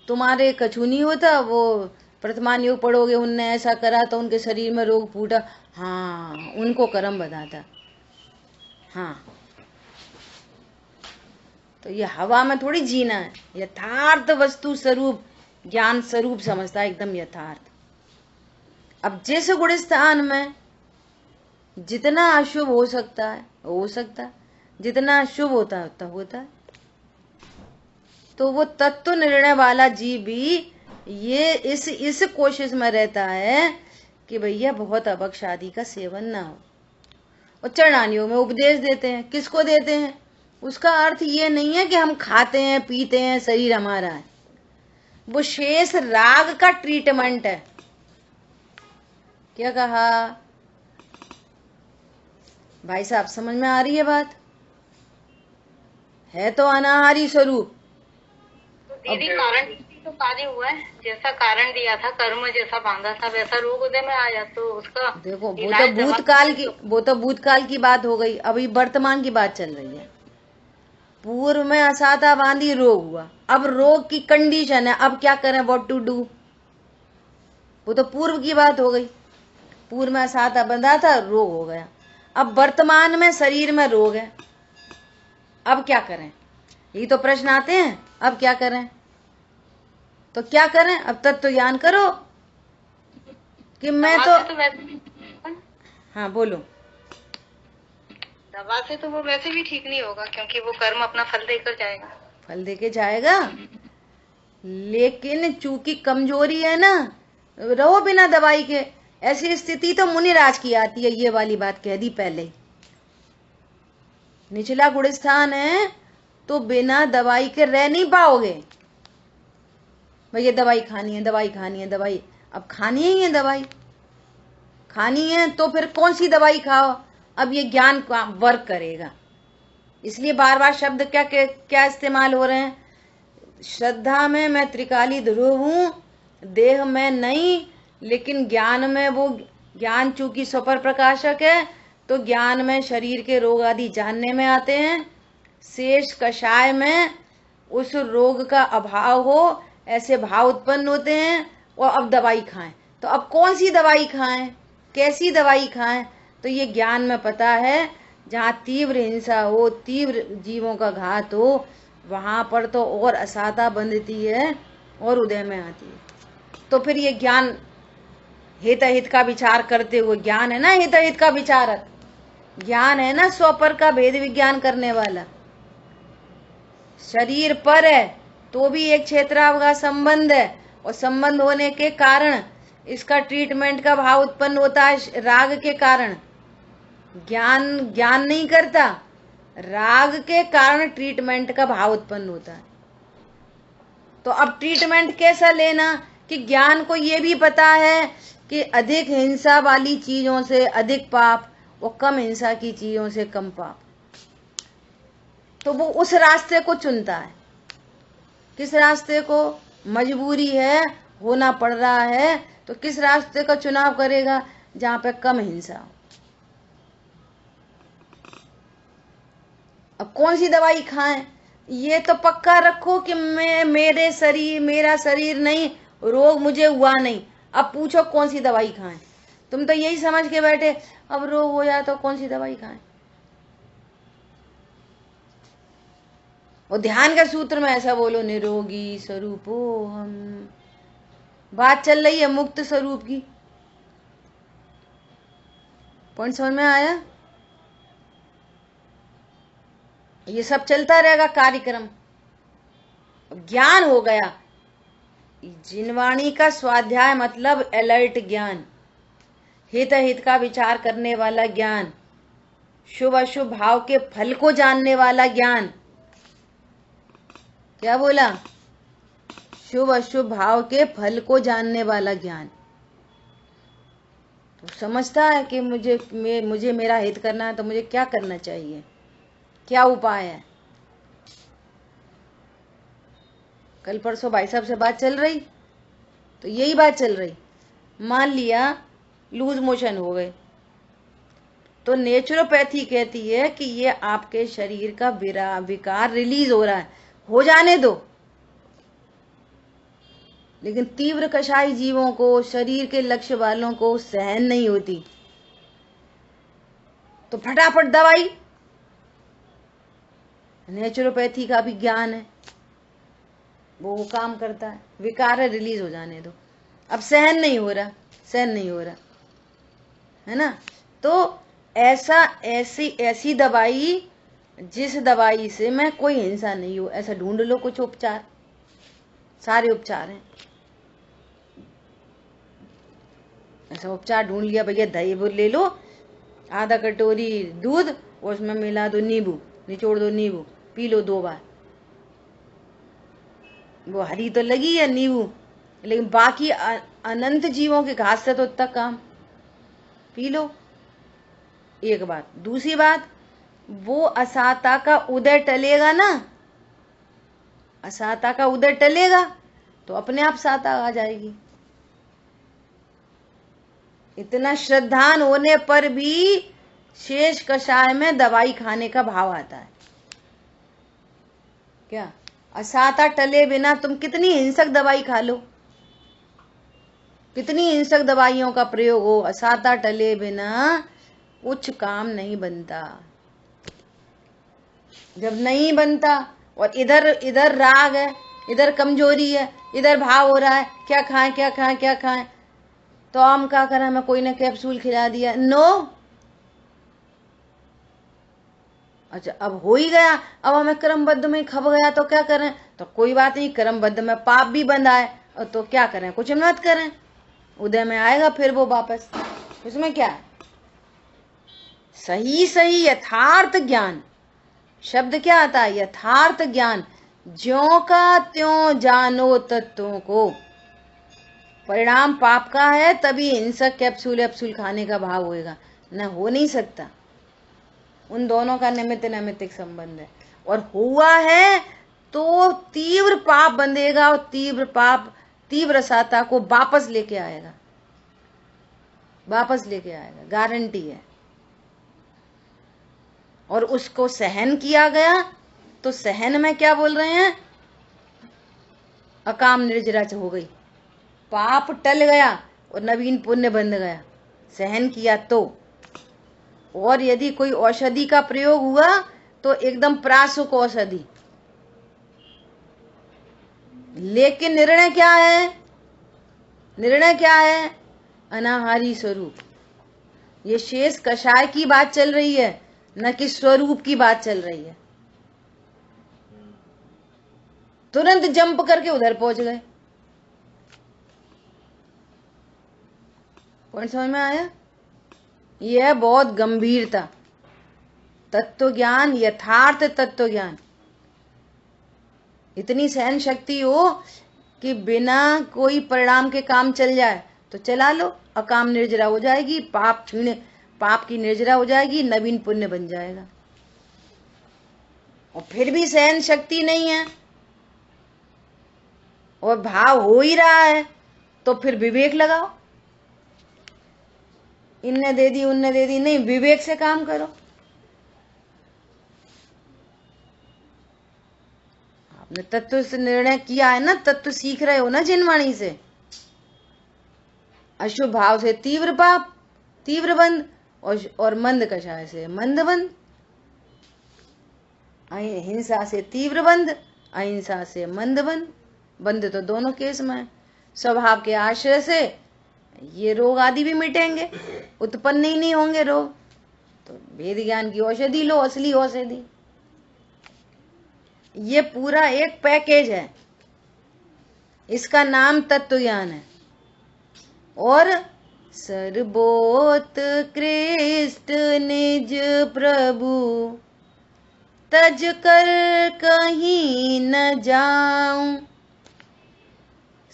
तुम्हारे कछु नहीं होता। वो वर्तमान योग पढ़ोगे, उनने ऐसा करा तो उनके शरीर में रोग फूटा, हाँ उनको कर्म बताता। हाँ, तो ये हवा में थोड़ी जीना है, यथार्थ वस्तु स्वरूप ज्ञान स्वरूप समझता है, एकदम यथार्थ। अब जिस गुणस्थान में जितना अशुभ हो सकता है हो सकता है, जितना शुभ होता है उतना होता है। तो वो तत्व निर्णय वाला जीव भी ये इस कोशिश में रहता है कि भैया बहुत अभक्ष आदि का सेवन ना हो। और चरणानियों में उपदेश देते हैं, किसको देते हैं? उसका अर्थ ये नहीं है कि हम खाते हैं पीते हैं शरीर हमारा है, वो शेष राग का ट्रीटमेंट है। क्या कहा भाई साहब, समझ में आ रही है बात? है तो अनाहारी स्वरूप। दीदी कारण तो कार्य हुआ है, जैसा कारण दिया था, कर्म जैसा बांधा था वैसा रोग उदय में आया, तो उसका देखो वो तो भूतकाल की बात हो गई। अभी वर्तमान की बात चल रही है। पूर्व में असाता बांधी रोग हुआ, अब रोग की कंडीशन है, अब क्या करें, व्हाट टू डू। वो तो पूर्व की बात हो गई। पूर्व में असाता बंधा था, रोग हो गया। अब वर्तमान में शरीर में रोग है, अब क्या करें? यही तो प्रश्न आते हैं। अब क्या करें? तो क्या करें? अब तक तो ज्ञान करो कि मैं तो हाँ बोलो। दवा से तो वो वैसे भी ठीक नहीं होगा, क्योंकि वो कर्म अपना फल देकर जाएगा। फल देके जाएगा, लेकिन चूंकि कमजोरी है ना, रहो बिना दवाई के। ऐसी स्थिति तो मुनिराज की आती है, ये वाली बात कह दी पहले ही। निचला गुणस्थान है तो बिना दवाई के रह नहीं पाओगे। भैया दवाई खानी है, दवाई खानी है, दवाई अब खानी ही है, दवाई खानी है तो फिर कौन सी दवाई खाओ? अब ये ज्ञान वर्क करेगा। इसलिए बार बार शब्द क्या इस्तेमाल हो रहे हैं? श्रद्धा में मैं त्रिकाली ध्रुव हूँ, देह में नहीं, लेकिन ज्ञान में वो ज्ञान चूंकि स्वपर प्रकाशक है तो ज्ञान में शरीर के रोग आदि जानने में आते हैं। शेष कषाय में उस रोग का अभाव हो ऐसे भाव उत्पन्न होते हैं। और अब दवाई खाएं, तो अब कौन सी दवाई खाएं, कैसी दवाई खाएं? तो ये ज्ञान में पता है, जहाँ तीव्र हिंसा हो, तीव्र जीवों का घात हो, वहां पर तो और असाता बंधती है और उदय में आती है। तो फिर ये ज्ञान हित अहित का विचार करते हुए, ज्ञान है ना हित अहित का विचारक, ज्ञान है ना स्वपर का भेद विज्ञान करने वाला। शरीर पर है तो भी एक क्षेत्रावकाश संबंध है, और संबंध होने के कारण इसका ट्रीटमेंट का भाव उत्पन्न होता है राग के कारण। ज्ञान नहीं करता, राग के कारण ट्रीटमेंट का भाव उत्पन्न होता है। तो अब ट्रीटमेंट कैसा लेना कि ज्ञान को ये भी पता है कि अधिक हिंसा वाली चीजों से अधिक पाप और कम हिंसा की चीजों से कम पाप, तो वो उस रास्ते को चुनता है। किस रास्ते को? मजबूरी है, होना पड़ रहा है, तो किस रास्ते का चुनाव करेगा? जहां पे कम हिंसा हो। अब कौन सी दवाई खाएं? ये तो पक्का रखो कि मेरा शरीर नहीं, रोग मुझे हुआ नहीं। अब पूछो कौन सी दवाई खाएं? तुम तो यही समझ के बैठे अब रोग हो जाए तो कौन सी दवाई खाएं। और ध्यान के सूत्र में ऐसा बोलो, निरोगी स्वरूपो हम। बात चल रही है मुक्त स्वरूप की। पॉइंट समझ में आया? ये सब चलता रहेगा कार्यक्रम। ज्ञान हो गया, जिनवाणी का स्वाध्याय मतलब अलर्ट ज्ञान, हित हित का विचार करने वाला ज्ञान, शुभ अशुभ भाव के फल को जानने वाला ज्ञान। क्या बोला? शुभ अशुभ भाव के फल को जानने वाला ज्ञान। तो समझता है कि मुझे मेरा हित करना है तो मुझे क्या करना चाहिए, क्या उपाय है। कल परसों भाई साहब से बात चल रही, तो यही बात चल रही। मान लिया लूज मोशन हो गए, तो नेचुरोपैथी कहती है कि ये आपके शरीर का विकार रिलीज हो रहा है, हो जाने दो। लेकिन तीव्र कषाय जीवों को, शरीर के लक्ष्य वालों को सहन नहीं होती, तो फटाफट दवाई। नेचुरोपैथी का भी ज्ञान है, वो काम करता है, विकार रिलीज हो जाने दो। अब सहन नहीं हो रहा है ना, तो ऐसी दवाई जिस दवाई से मैं कोई हिंसा नहीं हो, ऐसा ढूंढ लो कुछ उपचार। सारे उपचार हैं, ऐसा उपचार ढूंढ लिया भैया। दही ले लो, आधा कटोरी दूध, और उसमें मिला दो नींबू, निचोड़ दो नींबू, पी लो 2 बार। वो हरी तो लगी है नींबू, लेकिन बाकी अनंत जीवों के घास से तो इतना काम, पी लो। एक बात। दूसरी बात, वो असाता का उदय टलेगा ना, असाता का उदय टलेगा तो अपने आप साता आ जाएगी। इतना श्रद्धान होने पर भी शेष कषाय में दवाई खाने का भाव आता है। क्या असाता टले बिना तुम कितनी हिंसक दवाई खा लो, कितनी हिंसक दवाइयों का प्रयोग हो, असाता टले बिना कुछ काम नहीं बनता। जब नहीं बनता और इधर राग है, इधर कमजोरी है, इधर भाव हो रहा है क्या खाएं क्या खाएं क्या खाएं, तो हम क्या करें, हमें कोई ने कैप्सूल खिला दिया, नो। अच्छा अब हो ही गया, अब हमें क्रमबद्ध में खप गया तो क्या करें, तो कोई बात नहीं, क्रमबद्ध में पाप भी बंधा है, और तो क्या करें, कुछ मत करें, उदय में आएगा फिर वो वापस। उसमें क्या है? सही यथार्थ ज्ञान, शब्द क्या आता है? यथार्थ ज्ञान। ज्यों का त्यों जानो तत्वों को। परिणाम पाप का है तभी हिंसक कैप्सूल खाने का भाव होएगा, न हो नहीं सकता। उन दोनों का निमित्त नैमित्तिक संबंध है, और हुआ है तो तीव्र पाप बंधेगा और तीव्र पाप तीव्र सत्ता को वापस लेके आएगा, वापस लेके आएगा, गारंटी है। और उसको सहन किया गया तो सहन में क्या बोल रहे हैं, अकाम निर्जरा हो गई, पाप टल गया और नवीन पुण्य बंध गया, सहन किया तो। और यदि कोई औषधि का प्रयोग हुआ तो एकदम प्रासुक औषधि, लेकिन निर्णय क्या है, निर्णय क्या है, अनाहारी स्वरूप। ये शेष कषाय की बात चल रही है, न कि स्वरूप की बात चल रही है। तुरंत जंप करके उधर पहुंच गए। पॉइंट समझ में आया? यह बहुत गंभीरता, तत्व ज्ञान, यथार्थ तत्व ज्ञान। इतनी सहन शक्ति हो कि बिना कोई परिणाम के काम चल जाए तो चला लो, अकाम निर्जरा हो जाएगी, पाप की निर्जरा हो जाएगी, नवीन पुण्य बन जाएगा। और फिर भी सहन शक्ति नहीं है और भाव हो ही रहा है, तो फिर विवेक लगाओ। इनने दे दी उनने दे दी नहीं, विवेक से काम करो। आपने तत्व से निर्णय किया है ना, तत्व सीख रहे हो ना जिनवाणी से। अशुभ भाव से तीव्र पाप, तीव्र बंध, और मंद कषाय से मंद बंध, हिंसा से तीव्र बंध, अहिंसा से मंद बंध। बंध तो दोनों केस में है। स्वभाव के आश्रय से ये रोग आदि भी मिटेंगे, उत्पन्न ही नहीं होंगे रोग। तो वेद ज्ञान की औषधि लो, असली औषधि। ये पूरा एक पैकेज है, इसका नाम तत्व ज्ञान है। और सर्वोत्कृष्ट निज प्रभु तज कर कहीं न जाऊं।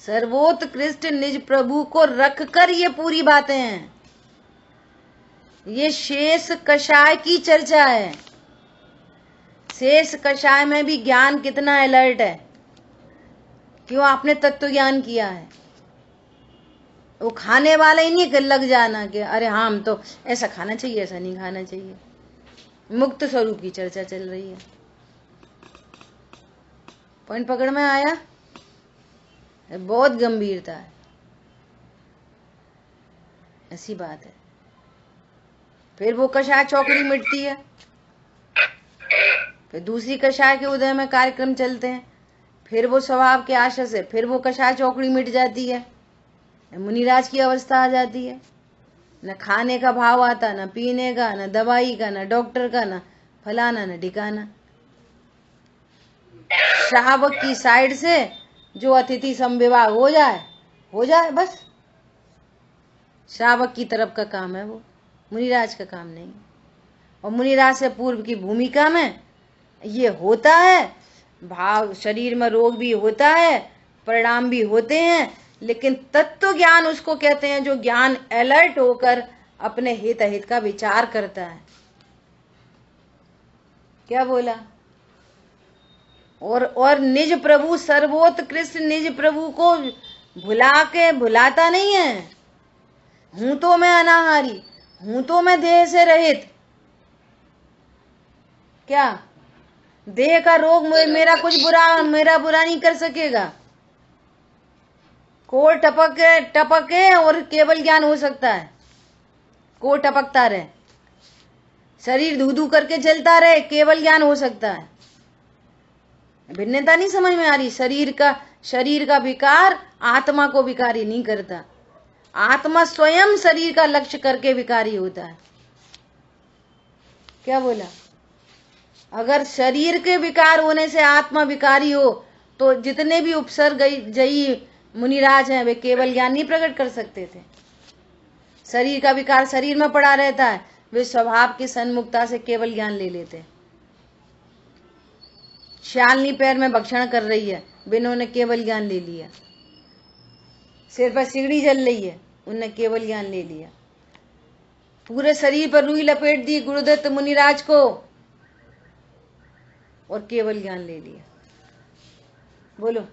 सर्वोत्कृष्ट निज प्रभु को रख कर ये पूरी बातें हैं। ये शेष कषाय की चर्चा है। शेष कषाय में भी ज्ञान कितना अलर्ट है, क्यों? आपने तत्व ज्ञान किया है। वो खाने वाला ही नहीं लग जाना कि अरे हाँ हम तो ऐसा खाना चाहिए, ऐसा नहीं खाना चाहिए। मुक्त स्वरूप की चर्चा चल रही है। पॉइंट पकड़ में आया? बहुत गंभीरता है, ऐसी बात है। फिर वो कषाय चौकड़ी मिटती है, फिर दूसरी कषाय के उदय में कार्यक्रम चलते हैं। फिर वो स्वभाव के आशय से फिर वो कषाय चौकड़ी मिट जाती है, मुनिराज की अवस्था आ जाती है। न खाने का भाव आता, न पीने का, न दवाई का, न डॉक्टर का, न फलाना न ठिकाना। श्रावक की साइड से जो अतिथि संविभाग हो जाए बस। श्रावक की तरफ का काम है वो, मुनिराज का काम नहीं। और मुनिराज से पूर्व की भूमिका में ये होता है, भाव शरीर में रोग भी होता है, परिणाम भी होते हैं, लेकिन तत्व ज्ञान उसको कहते हैं जो ज्ञान अलर्ट होकर अपने हित अहित का विचार करता है। क्या बोला? और निज प्रभु, सर्वोत्कृष्ट निज प्रभु को भुलाता नहीं है। हूं तो मैं अनाहारी, हूं तो मैं देह से रहित। क्या देह का रोग मेरा कुछ बुरा नहीं कर सकेगा। कोर टपके और केवल ज्ञान हो सकता है। कोर टपकता रहे, शरीर धू धू करके जलता रहे, केवल ज्ञान हो सकता है। भिन्नता नहीं समझ में आ रही? शरीर का विकार आत्मा को विकारी नहीं करता। आत्मा स्वयं शरीर का लक्ष्य करके विकारी होता है। क्या बोला? अगर शरीर के विकार होने से आत्मा विकारी हो तो जितने भी उपसर्ग जयी मुनिराज हैं वे केवल ज्ञान नहीं प्रकट कर सकते थे। शरीर का विकार शरीर में पड़ा रहता है, वे स्वभाव की सन्मुखता से केवल ज्ञान ले लेते। शालनी पैर में भक्षण कर रही है, बिन्होंने केवल ज्ञान ले लिया। सिर पर सिगड़ी जल रही है, उनने केवल ज्ञान ले लिया। पूरे शरीर पर रुई लपेट दी गुरुदत्त मुनिराज को और केवल ज्ञान ले लिया। बोलो।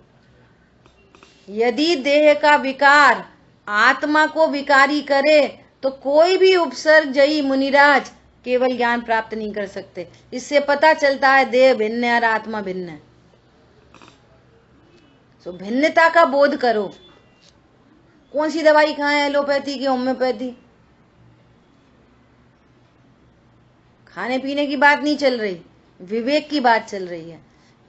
यदि देह का विकार आत्मा को विकारी करे तो कोई भी उपसर्गजयी मुनिराज केवल ज्ञान प्राप्त नहीं कर सकते। इससे पता चलता है देह भिन्न है और आत्मा भिन्न है। तो भिन्नता का बोध करो। कौन सी दवाई खाएं, एलोपैथी की होम्योपैथी? खाने पीने की बात नहीं चल रही, विवेक की बात चल रही है।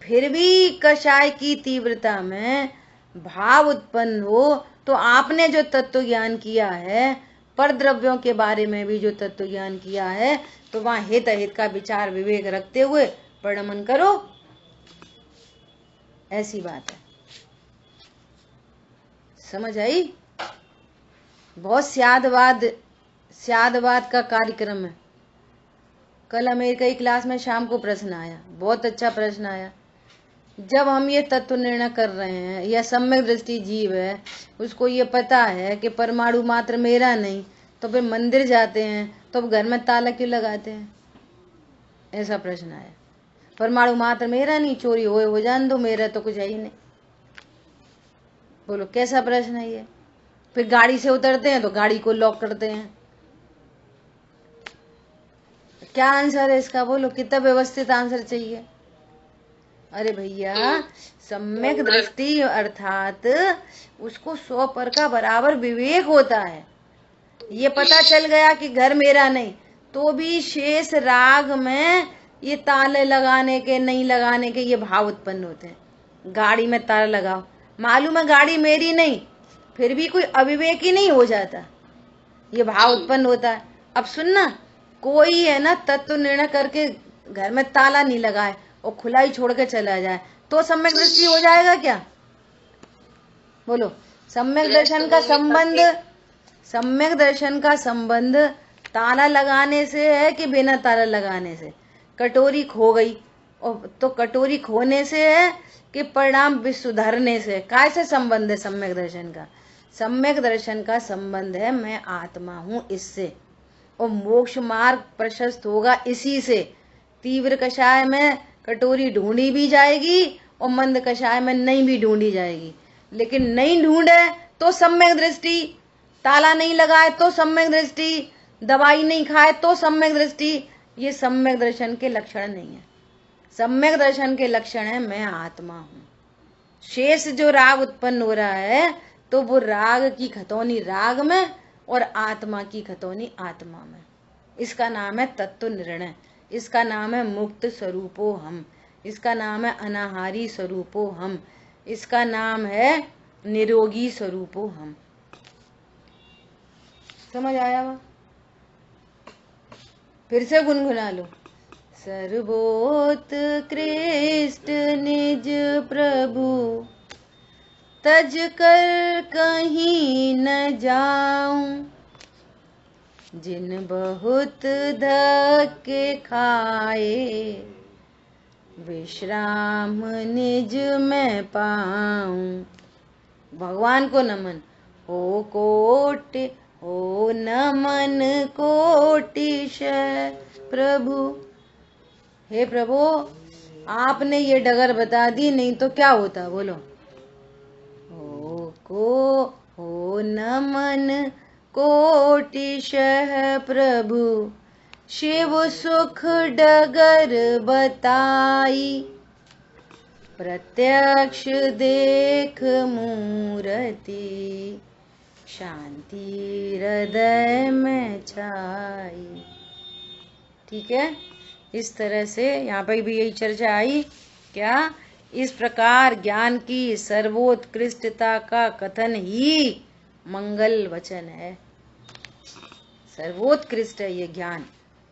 फिर भी कषाय की तीव्रता में भाव उत्पन्न हो तो आपने जो तत्व ज्ञान किया है, पर द्रव्यों के बारे में भी जो तत्व ज्ञान किया है, तो वहां हित अहित का विचार विवेक रखते हुए परिणमन करो। ऐसी बात है। समझ आई? बहुत स्यादवाद का कार्यक्रम है। कल अमेरिकई क्लास में शाम को प्रश्न आया, बहुत अच्छा प्रश्न आया। जब हम ये तत्व निर्णय कर रहे हैं, यह सम्यक दृष्टि जीव है, उसको ये पता है कि परमाणु मात्र मेरा नहीं, तो फिर मंदिर जाते हैं तो अब घर में ताला क्यों लगाते हैं? ऐसा प्रश्न आया। परमाणु मात्र मेरा नहीं, चोरी हो जान दो, मेरा तो कुछ है ही नहीं। बोलो कैसा प्रश्न है ये? फिर गाड़ी से उतरते हैं तो गाड़ी को लॉक करते हैं। क्या आंसर है इसका? बोलो, कितना व्यवस्थित आंसर चाहिए। अरे भैया, सम्यक दृष्टि अर्थात उसको 100 का बराबर विवेक होता है। ये पता चल गया कि घर मेरा नहीं, तो भी शेष राग में ये ताले लगाने के नहीं लगाने के ये भाव उत्पन्न होते हैं। गाड़ी में ताला लगाओ, मालूम है गाड़ी मेरी नहीं, फिर भी कोई अविवेक ही नहीं हो जाता, ये भाव उत्पन्न होता है। अब सुनना, कोई है ना तत्व निर्णय करके घर में ताला नहीं लगाए और खुला ही छोड़ के चला जाए तो सम्यक दृष्टि हो जाएगा क्या? बोलो। सम्यक दर्शन का संबंध ताला लगाने से है कि बिना ताला लगाने से? कटोरी खो गई और तो कटोरी खोने से है कि परिणाम सुधरने से? काय से संबंध है सम्यक दर्शन का? सम्यक दर्शन का संबंध है मैं आत्मा हूं इससे, और मोक्ष मार्ग प्रशस्त होगा इसी से। तीव्र कषाय में कटोरी ढूंढी भी जाएगी और मंद कषाय में नहीं भी ढूंढी जाएगी, लेकिन नहीं ढूंढे तो सम्यक दृष्टि, ताला नहीं लगाए तो सम्यक दृष्टि, दवाई नहीं खाए तो सम्यक दृष्टि। ये सम्यक दर्शन के लक्षण नहीं है। सम्यक दर्शन के लक्षण है मैं आत्मा हूं। शेष जो राग उत्पन्न हो रहा है तो वो राग की खतौनी राग में और आत्मा की खतौनी आत्मा में। इसका नाम है तत्व निर्णय, इसका नाम है मुक्त स्वरूपो हम, इसका नाम है अनाहारी स्वरूपो हम, इसका नाम है निरोगी स्वरूपो हम। समझ आया वो? फिर से गुनगुना लो। सर्वोत्कृष्ट निज प्रभु तज कर कहीं न जाऊं, जिन बहुत धक्के खाए विश्राम निज में पाऊं। भगवान को नमन हो कोटि, हो नमन कोटिश प्रभु। हे प्रभु, आपने ये डगर बता दी, नहीं तो क्या होता? बोलो। हो नमन कोटिश प्रभु, शिव सुख डगर बताई, प्रत्यक्ष देख मूर्ति, शांति हृदय में छाई। ठीक है, इस तरह से यहाँ पर भी यही चर्चा आई। क्या? इस प्रकार ज्ञान की सर्वोत्कृष्टता का कथन ही मंगल वचन है। सर्वोत्कृष्ट है ये ज्ञान।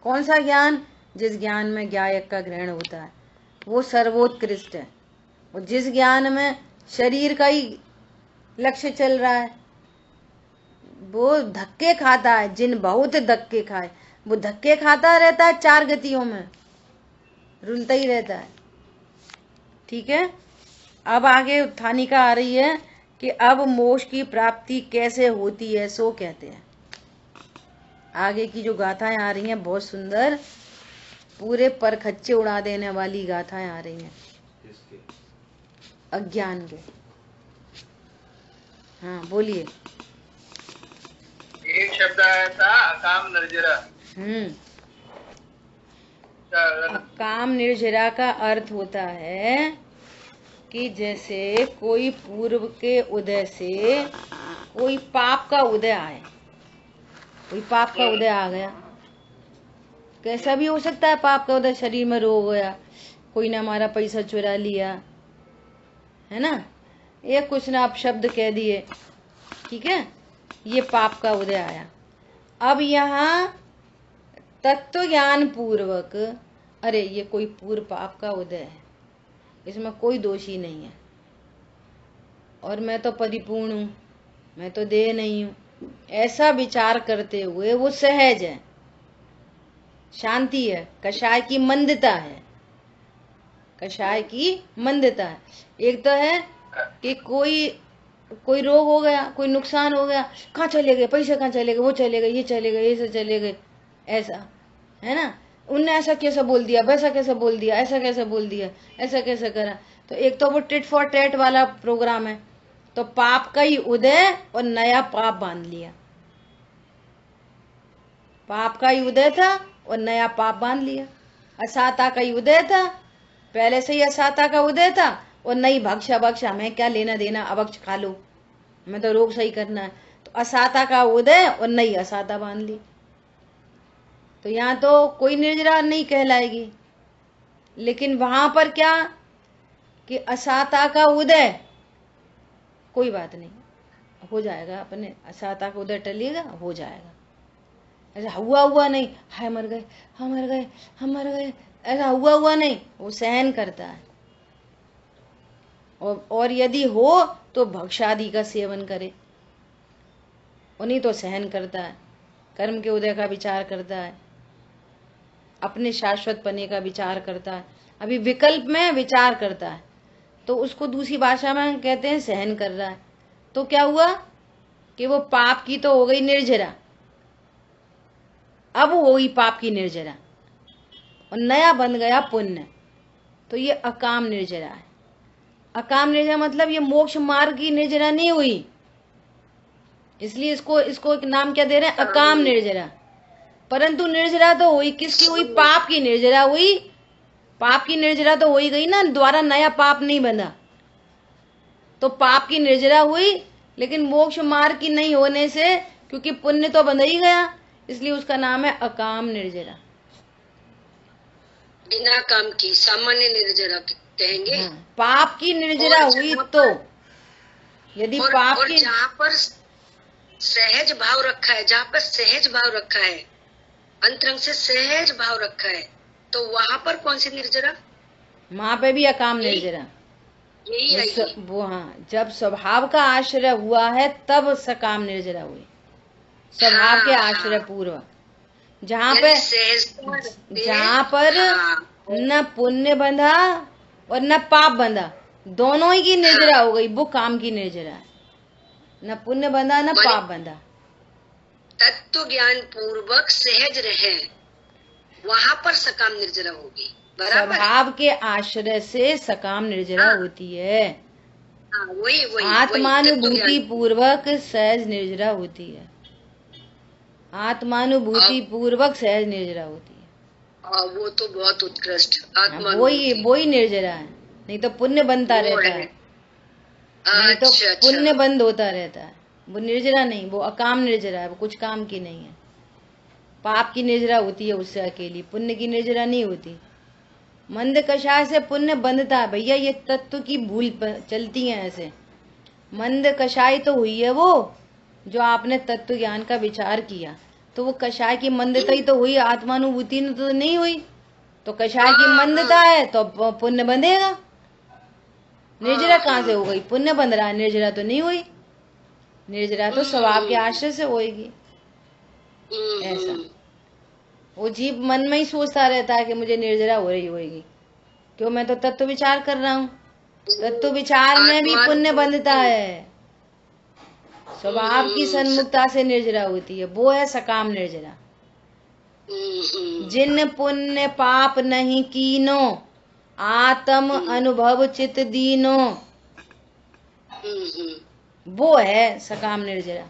कौन सा ज्ञान? जिस ज्ञान में ज्ञायक का ग्रहण होता है वो सर्वोत्कृष्ट है। और जिस ज्ञान में शरीर का ही लक्ष्य चल रहा है वो धक्के खाता है। जिन बहुत धक्के खाए वो धक्के खाता रहता है, 4 गतियों में रुलता ही रहता है। ठीक है, अब आगे उत्थानिका आ रही है कि अब मोक्ष की प्राप्ति कैसे होती है, सो कहते हैं। आगे की जो गाथाएं आ रही हैं बहुत सुंदर, पूरे परखच्चे उड़ा देने वाली गाथाएं आ रही हैं। अज्ञान के। हाँ बोलिए। एक शब्द आया था अकाम निर्जरा। अकाम निर्जरा का अर्थ होता है कि जैसे कोई पूर्व के उदय से कोई पाप का उदय आए, कोई पाप का उदय आ गया, कैसा भी हो सकता है पाप का उदय, शरीर में रोग होया, कोई ने हमारा पैसा चुरा लिया, है ना, ये कुछ ना आप शब्द कह दिए, ठीक है, ये पाप का उदय आया। अब यहाँ तत्व ज्ञान पूर्वक, अरे ये कोई पूर्व पाप का उदय है, इसमें कोई दोषी नहीं है, और मैं तो परिपूर्ण हूँ, मैं तो देह नहीं हूँ, ऐसा विचार करते हुए वो सहज है, शांति है, कषाय की मंदता है, कषाय की मंदता है। एक तो है कि कोई रोग हो गया, कोई नुकसान हो गया, कहाँ चले गए पैसे, कहाँ चले गए, वो चले गए, ये चले गए, ये से चले गए, ऐसा है ना, उनने ऐसा कैसे बोल दिया, वैसा कैसे बोल दिया, ऐसा कैसे बोल दिया, ऐसा कैसे करा। तो एक तो वो टिट फॉर टैट वाला प्रोग्राम है, तो पाप का ही उदय और नया पाप बांध लिया, पाप का ही उदय था और नया पाप बांध लिया। असाता का ही उदय था, पहले से ही असाता का उदय था, और नई भक्ष हमें क्या लेना देना, अभक्ष खा लो, हमें तो रोग सही करना है, तो असाता का उदय और नई असाता बांध ली। तो यहाँ तो कोई निर्जरा नहीं कहलाएगी, लेकिन वहां पर क्या कि असाता का उदय, कोई बात नहीं, हो जाएगा, अपने असाता का उदय टलेगा, हो जाएगा, ऐसा हुआ नहीं, हाय मर गए, हम मर गए, हम मर गए, ऐसा हुआ नहीं, वो सहन करता है। और यदि हो तो भक्षादि का सेवन करे, और नहीं तो सहन करता है, कर्म के उदय का विचार करता है, अपने शाश्वत पने का विचार करता है, अभी विकल्प में विचार करता है, तो उसको दूसरी भाषा में कहते हैं सहन कर रहा है। तो क्या हुआ कि वो पाप की तो हो गई निर्जरा, अब हो गई पाप की निर्जरा, और नया बन गया पुण्य, तो ये अकाम निर्जरा है। अकाम निर्जरा मतलब ये मोक्ष मार्ग की निर्जरा नहीं हुई, इसलिए इसको एक नाम क्या दे रहे हैं, अकाम निर्जरा। परंतु निर्जरा तो हुई, किसकी हुई, पाप की निर्जरा हुई, पाप की निर्जरा तो हो ही गई ना, द्वारा नया पाप नहीं बंधा, तो पाप की निर्जरा हुई, लेकिन मोक्ष मार्ग की नहीं होने से, क्योंकि पुण्य तो बंधा ही गया, इसलिए उसका नाम है अकाम निर्जरा। बिना काम की सामान्य निर्जरा कहेंगे। हाँ, पाप की निर्जरा हुई तो, यदि पाप की, जहाँ पर सहज भाव रखा है, जहाँ पर सहज भाव रखा है, अंतरंग से सहज भाव रखा है, तो वहाँ पर कौन सी निर्जरा, वहाँ पे भी अकाम निर्जरा, यही है वो। हाँ, जब स्वभाव का आश्रय हुआ है तब सकाम निर्जरा हुई, स्वभाव के आश्रय पूर्व, जहाँ पर न पुण्य बंधा और न पाप बंधा, दोनों ही की निर्जरा हो गई, वो काम की निर्जरा है, न पुण्य बंधा न पाप बंधा, तत्व ज्ञान पूर्वक सहज रहे, वहाँ पर सकाम निर्जरा होगी। स्वभाव के आश्रय से सकाम निर्जरा होती है, वही आत्मानुभूति पूर्वक सहज निर्जरा होती है, आत्मानुभूति पूर्वक सहज निर्जरा होती है। वो तो बहुत उत्कृष्ट वही निर्जरा है, नहीं तो पुण्य बनता रहता है, नहीं तो पुण्य बंद होता रहता है, वो निर्जरा नहीं, वो अकाम निर्जरा है, वो कुछ काम की नहीं है। पाप की निर्जरा होती है उससे अकेली, पुण्य की निर्जरा नहीं होती। मंद कषाय से पुण्य बंधता है भैया, ये तत्व की भूल चलती है ऐसे। मंद कषाय तो हुई है वो, जो आपने तत्व ज्ञान का विचार किया, तो वो कषाय की मंदता ही तो हुई, आत्मानुभूति ने तो नहीं हुई। तो कषाय की मंदता है तो पुण्य बंधेगा, निर्जरा कहाँ से हो गई, पुण्य बंध रहा है, निर्जरा तो नहीं हुई, निर्जरा तो स्वभाव के आश्रय से होएगी। ऐसा वो जीव मन में ही सोचता रहता है कि मुझे निर्जरा हो रही होगी, क्यों, मैं तो तत्व विचार कर रहा हूँ, तत्व विचार में भी पुण्य बंधता है, स्वभाव की सन्मुखता से निर्जरा होती है, वो है सकाम निर्जरा। जिन पुण्य पाप नहीं कीनो, आत्म अनुभव चित दीनो, वो है सकाम निर्जरा।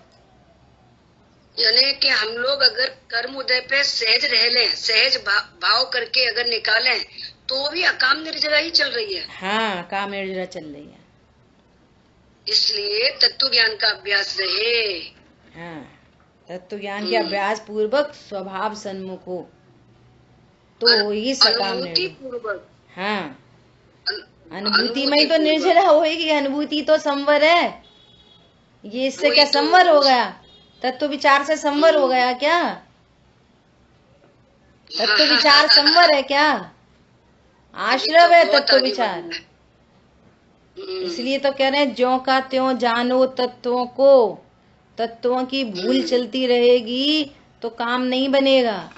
यानी कि हम लोग अगर कर्म उदय पे सहज रह लें, सहज भाव करके अगर निकालें, तो भी अकाम निर्जरा ही चल रही है। हाँ, काम निर्जरा चल रही है। इसलिए तत्व ज्ञान का अभ्यास रहे। हाँ, तत्व ज्ञान के अभ्यास पूर्वक स्वभाव सन्मुख हो तो ये सकाम अनुभूति निर्जरा। पूर्वक। हाँ, अनुभूति में ही तो निर्जरा होएगी। अनुभूति तो संवर है। ये इससे क्या संवर हो गया? तत्व विचार से संवर हो गया क्या? तत्व विचार संवर है क्या? आश्रव है तत्व विचार। इसलिए तो कह रहे हैं ज्यों का त्यों जानो तत्वों को। तत्वों की भूल चलती रहेगी तो काम नहीं बनेगा,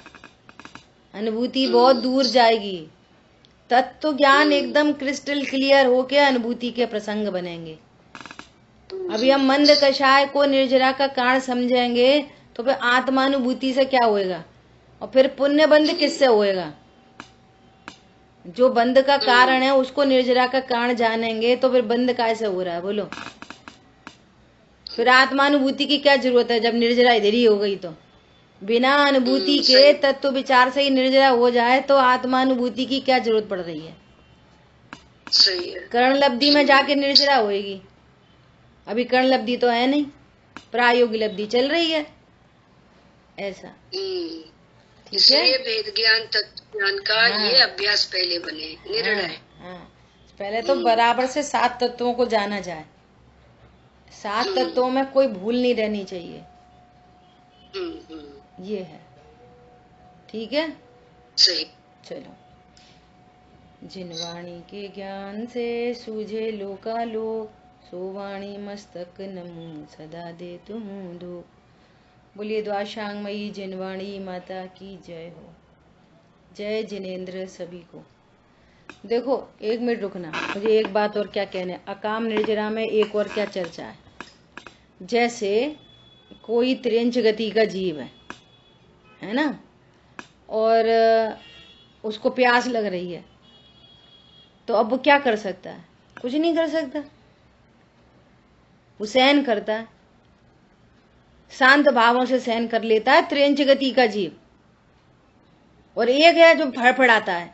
अनुभूति बहुत दूर जाएगी। तत्व ज्ञान एकदम क्रिस्टल क्लियर होके अनुभूति के प्रसंग बनेंगे। अभी हम मंद कषाय को निर्जरा का कारण समझेंगे तो फिर आत्मानुभूति से क्या होएगा, और फिर पुण्य बंध किससे होएगा? जो बंध का कारण है उसको निर्जरा का कारण जानेंगे तो फिर बंध कैसे हो रहा है बोलो? फिर आत्मानुभूति की क्या जरूरत है जब निर्जरा इधर ही हो गई? तो बिना अनुभूति के तत्व विचार से ही निर्जरा हो जाए तो आत्मानुभूति की क्या जरूरत पड़ रही है? सही है। कर्ण लब्धि में जाके निर्जरा होएगी। अभी कर्ण लब्धि तो है नहीं, प्रायोगिक लब्धि चल रही है। ऐसा ठीक है। इसलिए वेद ज्ञान तत्व ज्ञान का ये अभ्यास पहले बने निर्णय। हाँ, पहले तो बराबर से 7 तत्वों को जाना जाए। 7 तत्वों में कोई भूल नहीं रहनी चाहिए। ये है, ठीक है। सही। चलो। जिन वाणी के ज्ञान से सूझे लोकालोक, सो वाणी मस्तक नमो सदा दे तुम दो। बोलिए द्वाशांगमयी जिनवाणी माता की जय हो। जय जिनेन्द्र सभी को। देखो 1 मिनट रुकना, मुझे एक बात और क्या कहने। अकाम निर्जरा में एक और क्या चर्चा है। जैसे कोई त्रियंच गति का जीव है ना, और उसको प्यास लग रही है, तो अब वो क्या कर सकता है? कुछ नहीं कर सकता। वो सहन करता है, शांत भावों से सहन कर लेता है त्रियंच गति का जीव। और एक है जो फड़फड़ाता है।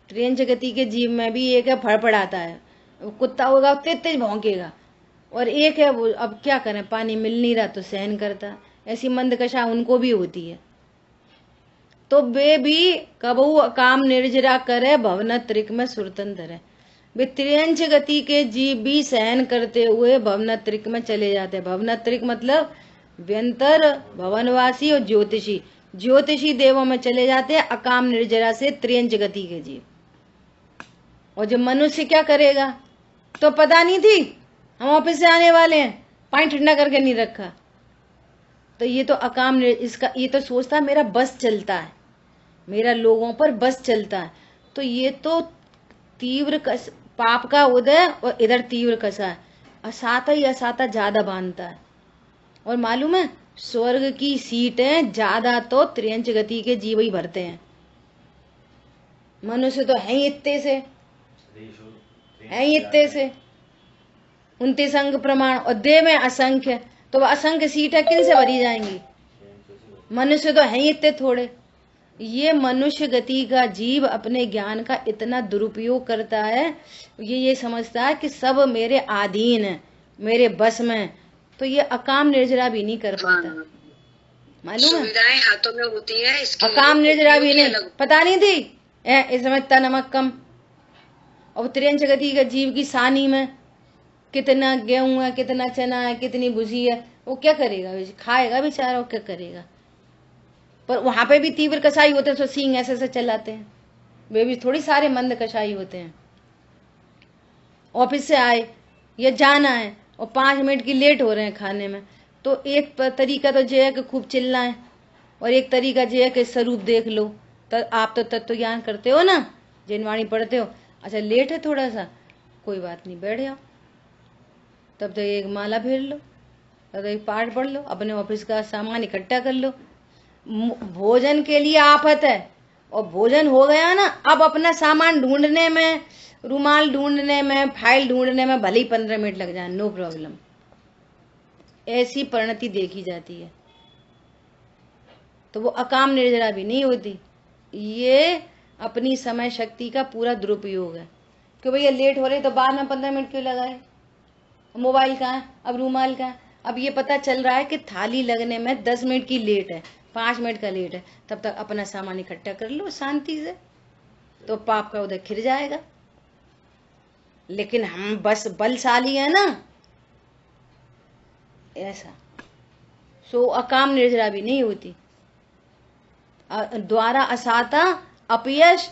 त्रियंच गति के जीव में भी एक है फड़फड़ाता है, वो कुत्ता होगा तेज तेज भौंकेगा। और एक है वो अब क्या करें, पानी मिल नहीं रहा तो सहन करता। ऐसी मंदकशा उनको भी होती है। तो वे भी कबहू काम निर्जरा करे, भवना त्रिक में सुरतंत्र है। वे त्रियंच गति के जीव भी सहन करते हुए भवना त्रिक में चले जाते हैं। भवना त्रिक मतलब व्यंतर, भवनवासी और ज्योतिषी। ज्योतिषी देवों में चले जाते हैं अकाम निर्जरा से त्रियंच गति के जीव। और जो मनुष्य क्या करेगा? तो पता नहीं थी हम ऑफिस से आने वाले हैं, पानी ठंडा करके नहीं रखा। तो ये तो अकाम, इसका ये तो सोचता है मेरा बस चलता है, मेरा लोगों पर बस चलता है। तो ये तो तीव्र पाप का उदय और इधर तीव्र कसा है। असाता ही असाता ज्यादा बांधता है। और मालूम है स्वर्ग की सीटें ज्यादा तो त्रियंच गति के जीव ही भरते हैं। मनुष्य तो है ही इतने से, है ही इतने से 29 अंग प्रमाण, और देह में असंख्य। तो असंख्य सीटें किन से भरी जाएंगी? मनुष्य तो है ही इतने थोड़े। ये मनुष्य गति का जीव अपने ज्ञान का इतना दुरुपयोग करता है, ये समझता है कि सब मेरे अधीन है, मेरे बस में। तो ये अकाम निर्जरा भी नहीं कर पाता, मालूम है? सुविधाएं हाथों में होती है, इसके अकाम निर्जरा भी नहीं, पता नहीं थी इस समय इतना नमक कम। और त्रियंच गति का जीव की सानी में कितना गेहूं है, कितना चना है, कितनी भुजी है, वो क्या करेगा? खाएगा बेचारा, वो क्या करेगा? पर वहां पे भी तीव्र कसाई होते हैं, तो सींग ऐसे ऐसे चलाते हैं। वे भी थोड़ी सारे मंद कसाई होते हैं। ऑफिस से आए या जाना है और 5 मिनट की लेट हो रहे हैं खाने में, तो एक तरीका तो ये है कि खूब चिल्लाएं, और एक तरीका ये है कि स्वरूप देख लो। तो आप तो तत्व ज्ञान करते हो ना, जिनवाणी पढ़ते हो। अच्छा लेट है थोड़ा सा, कोई बात नहीं, बैठ जाओ। तब तो एक माला फेर लो, तब तो एक पाठ पढ़ लो, अपने ऑफिस का सामान इकट्ठा कर लो। भोजन के लिए आफत है, और भोजन हो गया ना, अब अपना सामान ढूंढने में, रुमाल ढूंढने में, फाइल ढूंढने में भले ही 15 मिनट लग जाए, नो प्रॉब्लम। ऐसी परिणति देखी जाती है, तो वो अकाम निर्जरा भी नहीं होती। ये अपनी समय शक्ति का पूरा दुरुपयोग है कि भैया लेट हो रही तो बाद में 15 मिनट क्यों लगाए, मोबाइल कहाँ है, अब रूमाल कहाँ है। अब ये पता चल रहा है कि थाली लगने में 10 मिनट की लेट है, 5 मिनट का लेट है, तब तक अपना सामान इकट्ठा कर लो शांति से, तो पाप का उदय खिर जाएगा। लेकिन हम बस बलशाली है ना, ऐसा सो अकाम निर्जरा भी नहीं होती। द्वारा असाता अपयश,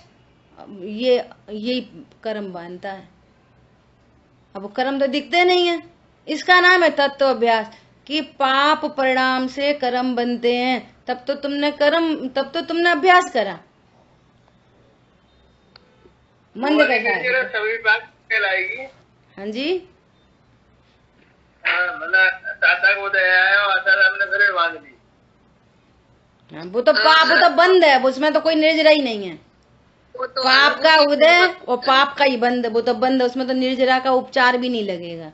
ये कर्म बांधता है। अब वो कर्म तो दिखते नहीं है, इसका नाम है तत्व अभ्यास कि पाप परिणाम से कर्म बनते हैं। तब तो तुमने अभ्यास करा। मंद का सभी बात कहलाएगी। हाँ जी, मतलब साता को दया है और आधा हमने फिर बांध दी। वो तो पाप तो बंद है, उसमें तो कोई निर्जरा ही नहीं है। पाप का उदय और पाप का ही बंद, वो तो बंद है, उसमें तो निर्जरा का उपचार भी नहीं लगेगा।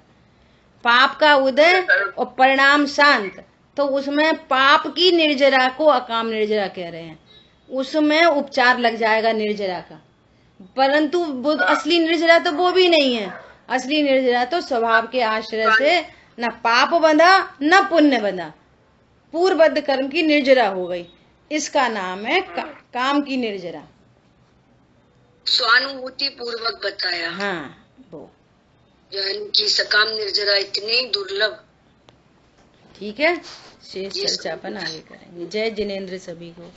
पाप का उदय और परिणाम शांत, तो उसमें पाप की निर्जरा को अकाम निर्जरा कह रहे हैं, उसमें उपचार लग जाएगा निर्जरा का। परंतु वो असली निर्जरा तो वो भी नहीं है। असली निर्जरा तो स्वभाव के आश्रय से न पाप बंधा न पुण्य बंधा, पूर्वबद्ध कर्म की निर्जरा हो गई। इसका नाम है काम की निर्जरा। स्वानुभूति पूर्वक बताया। हाँ, वो यानी कि सकाम निर्जरा इतनी दुर्लभ। ठीक है, शेष चर्चा अपन आगे करेंगे। जय जिनेंद्र सभी को।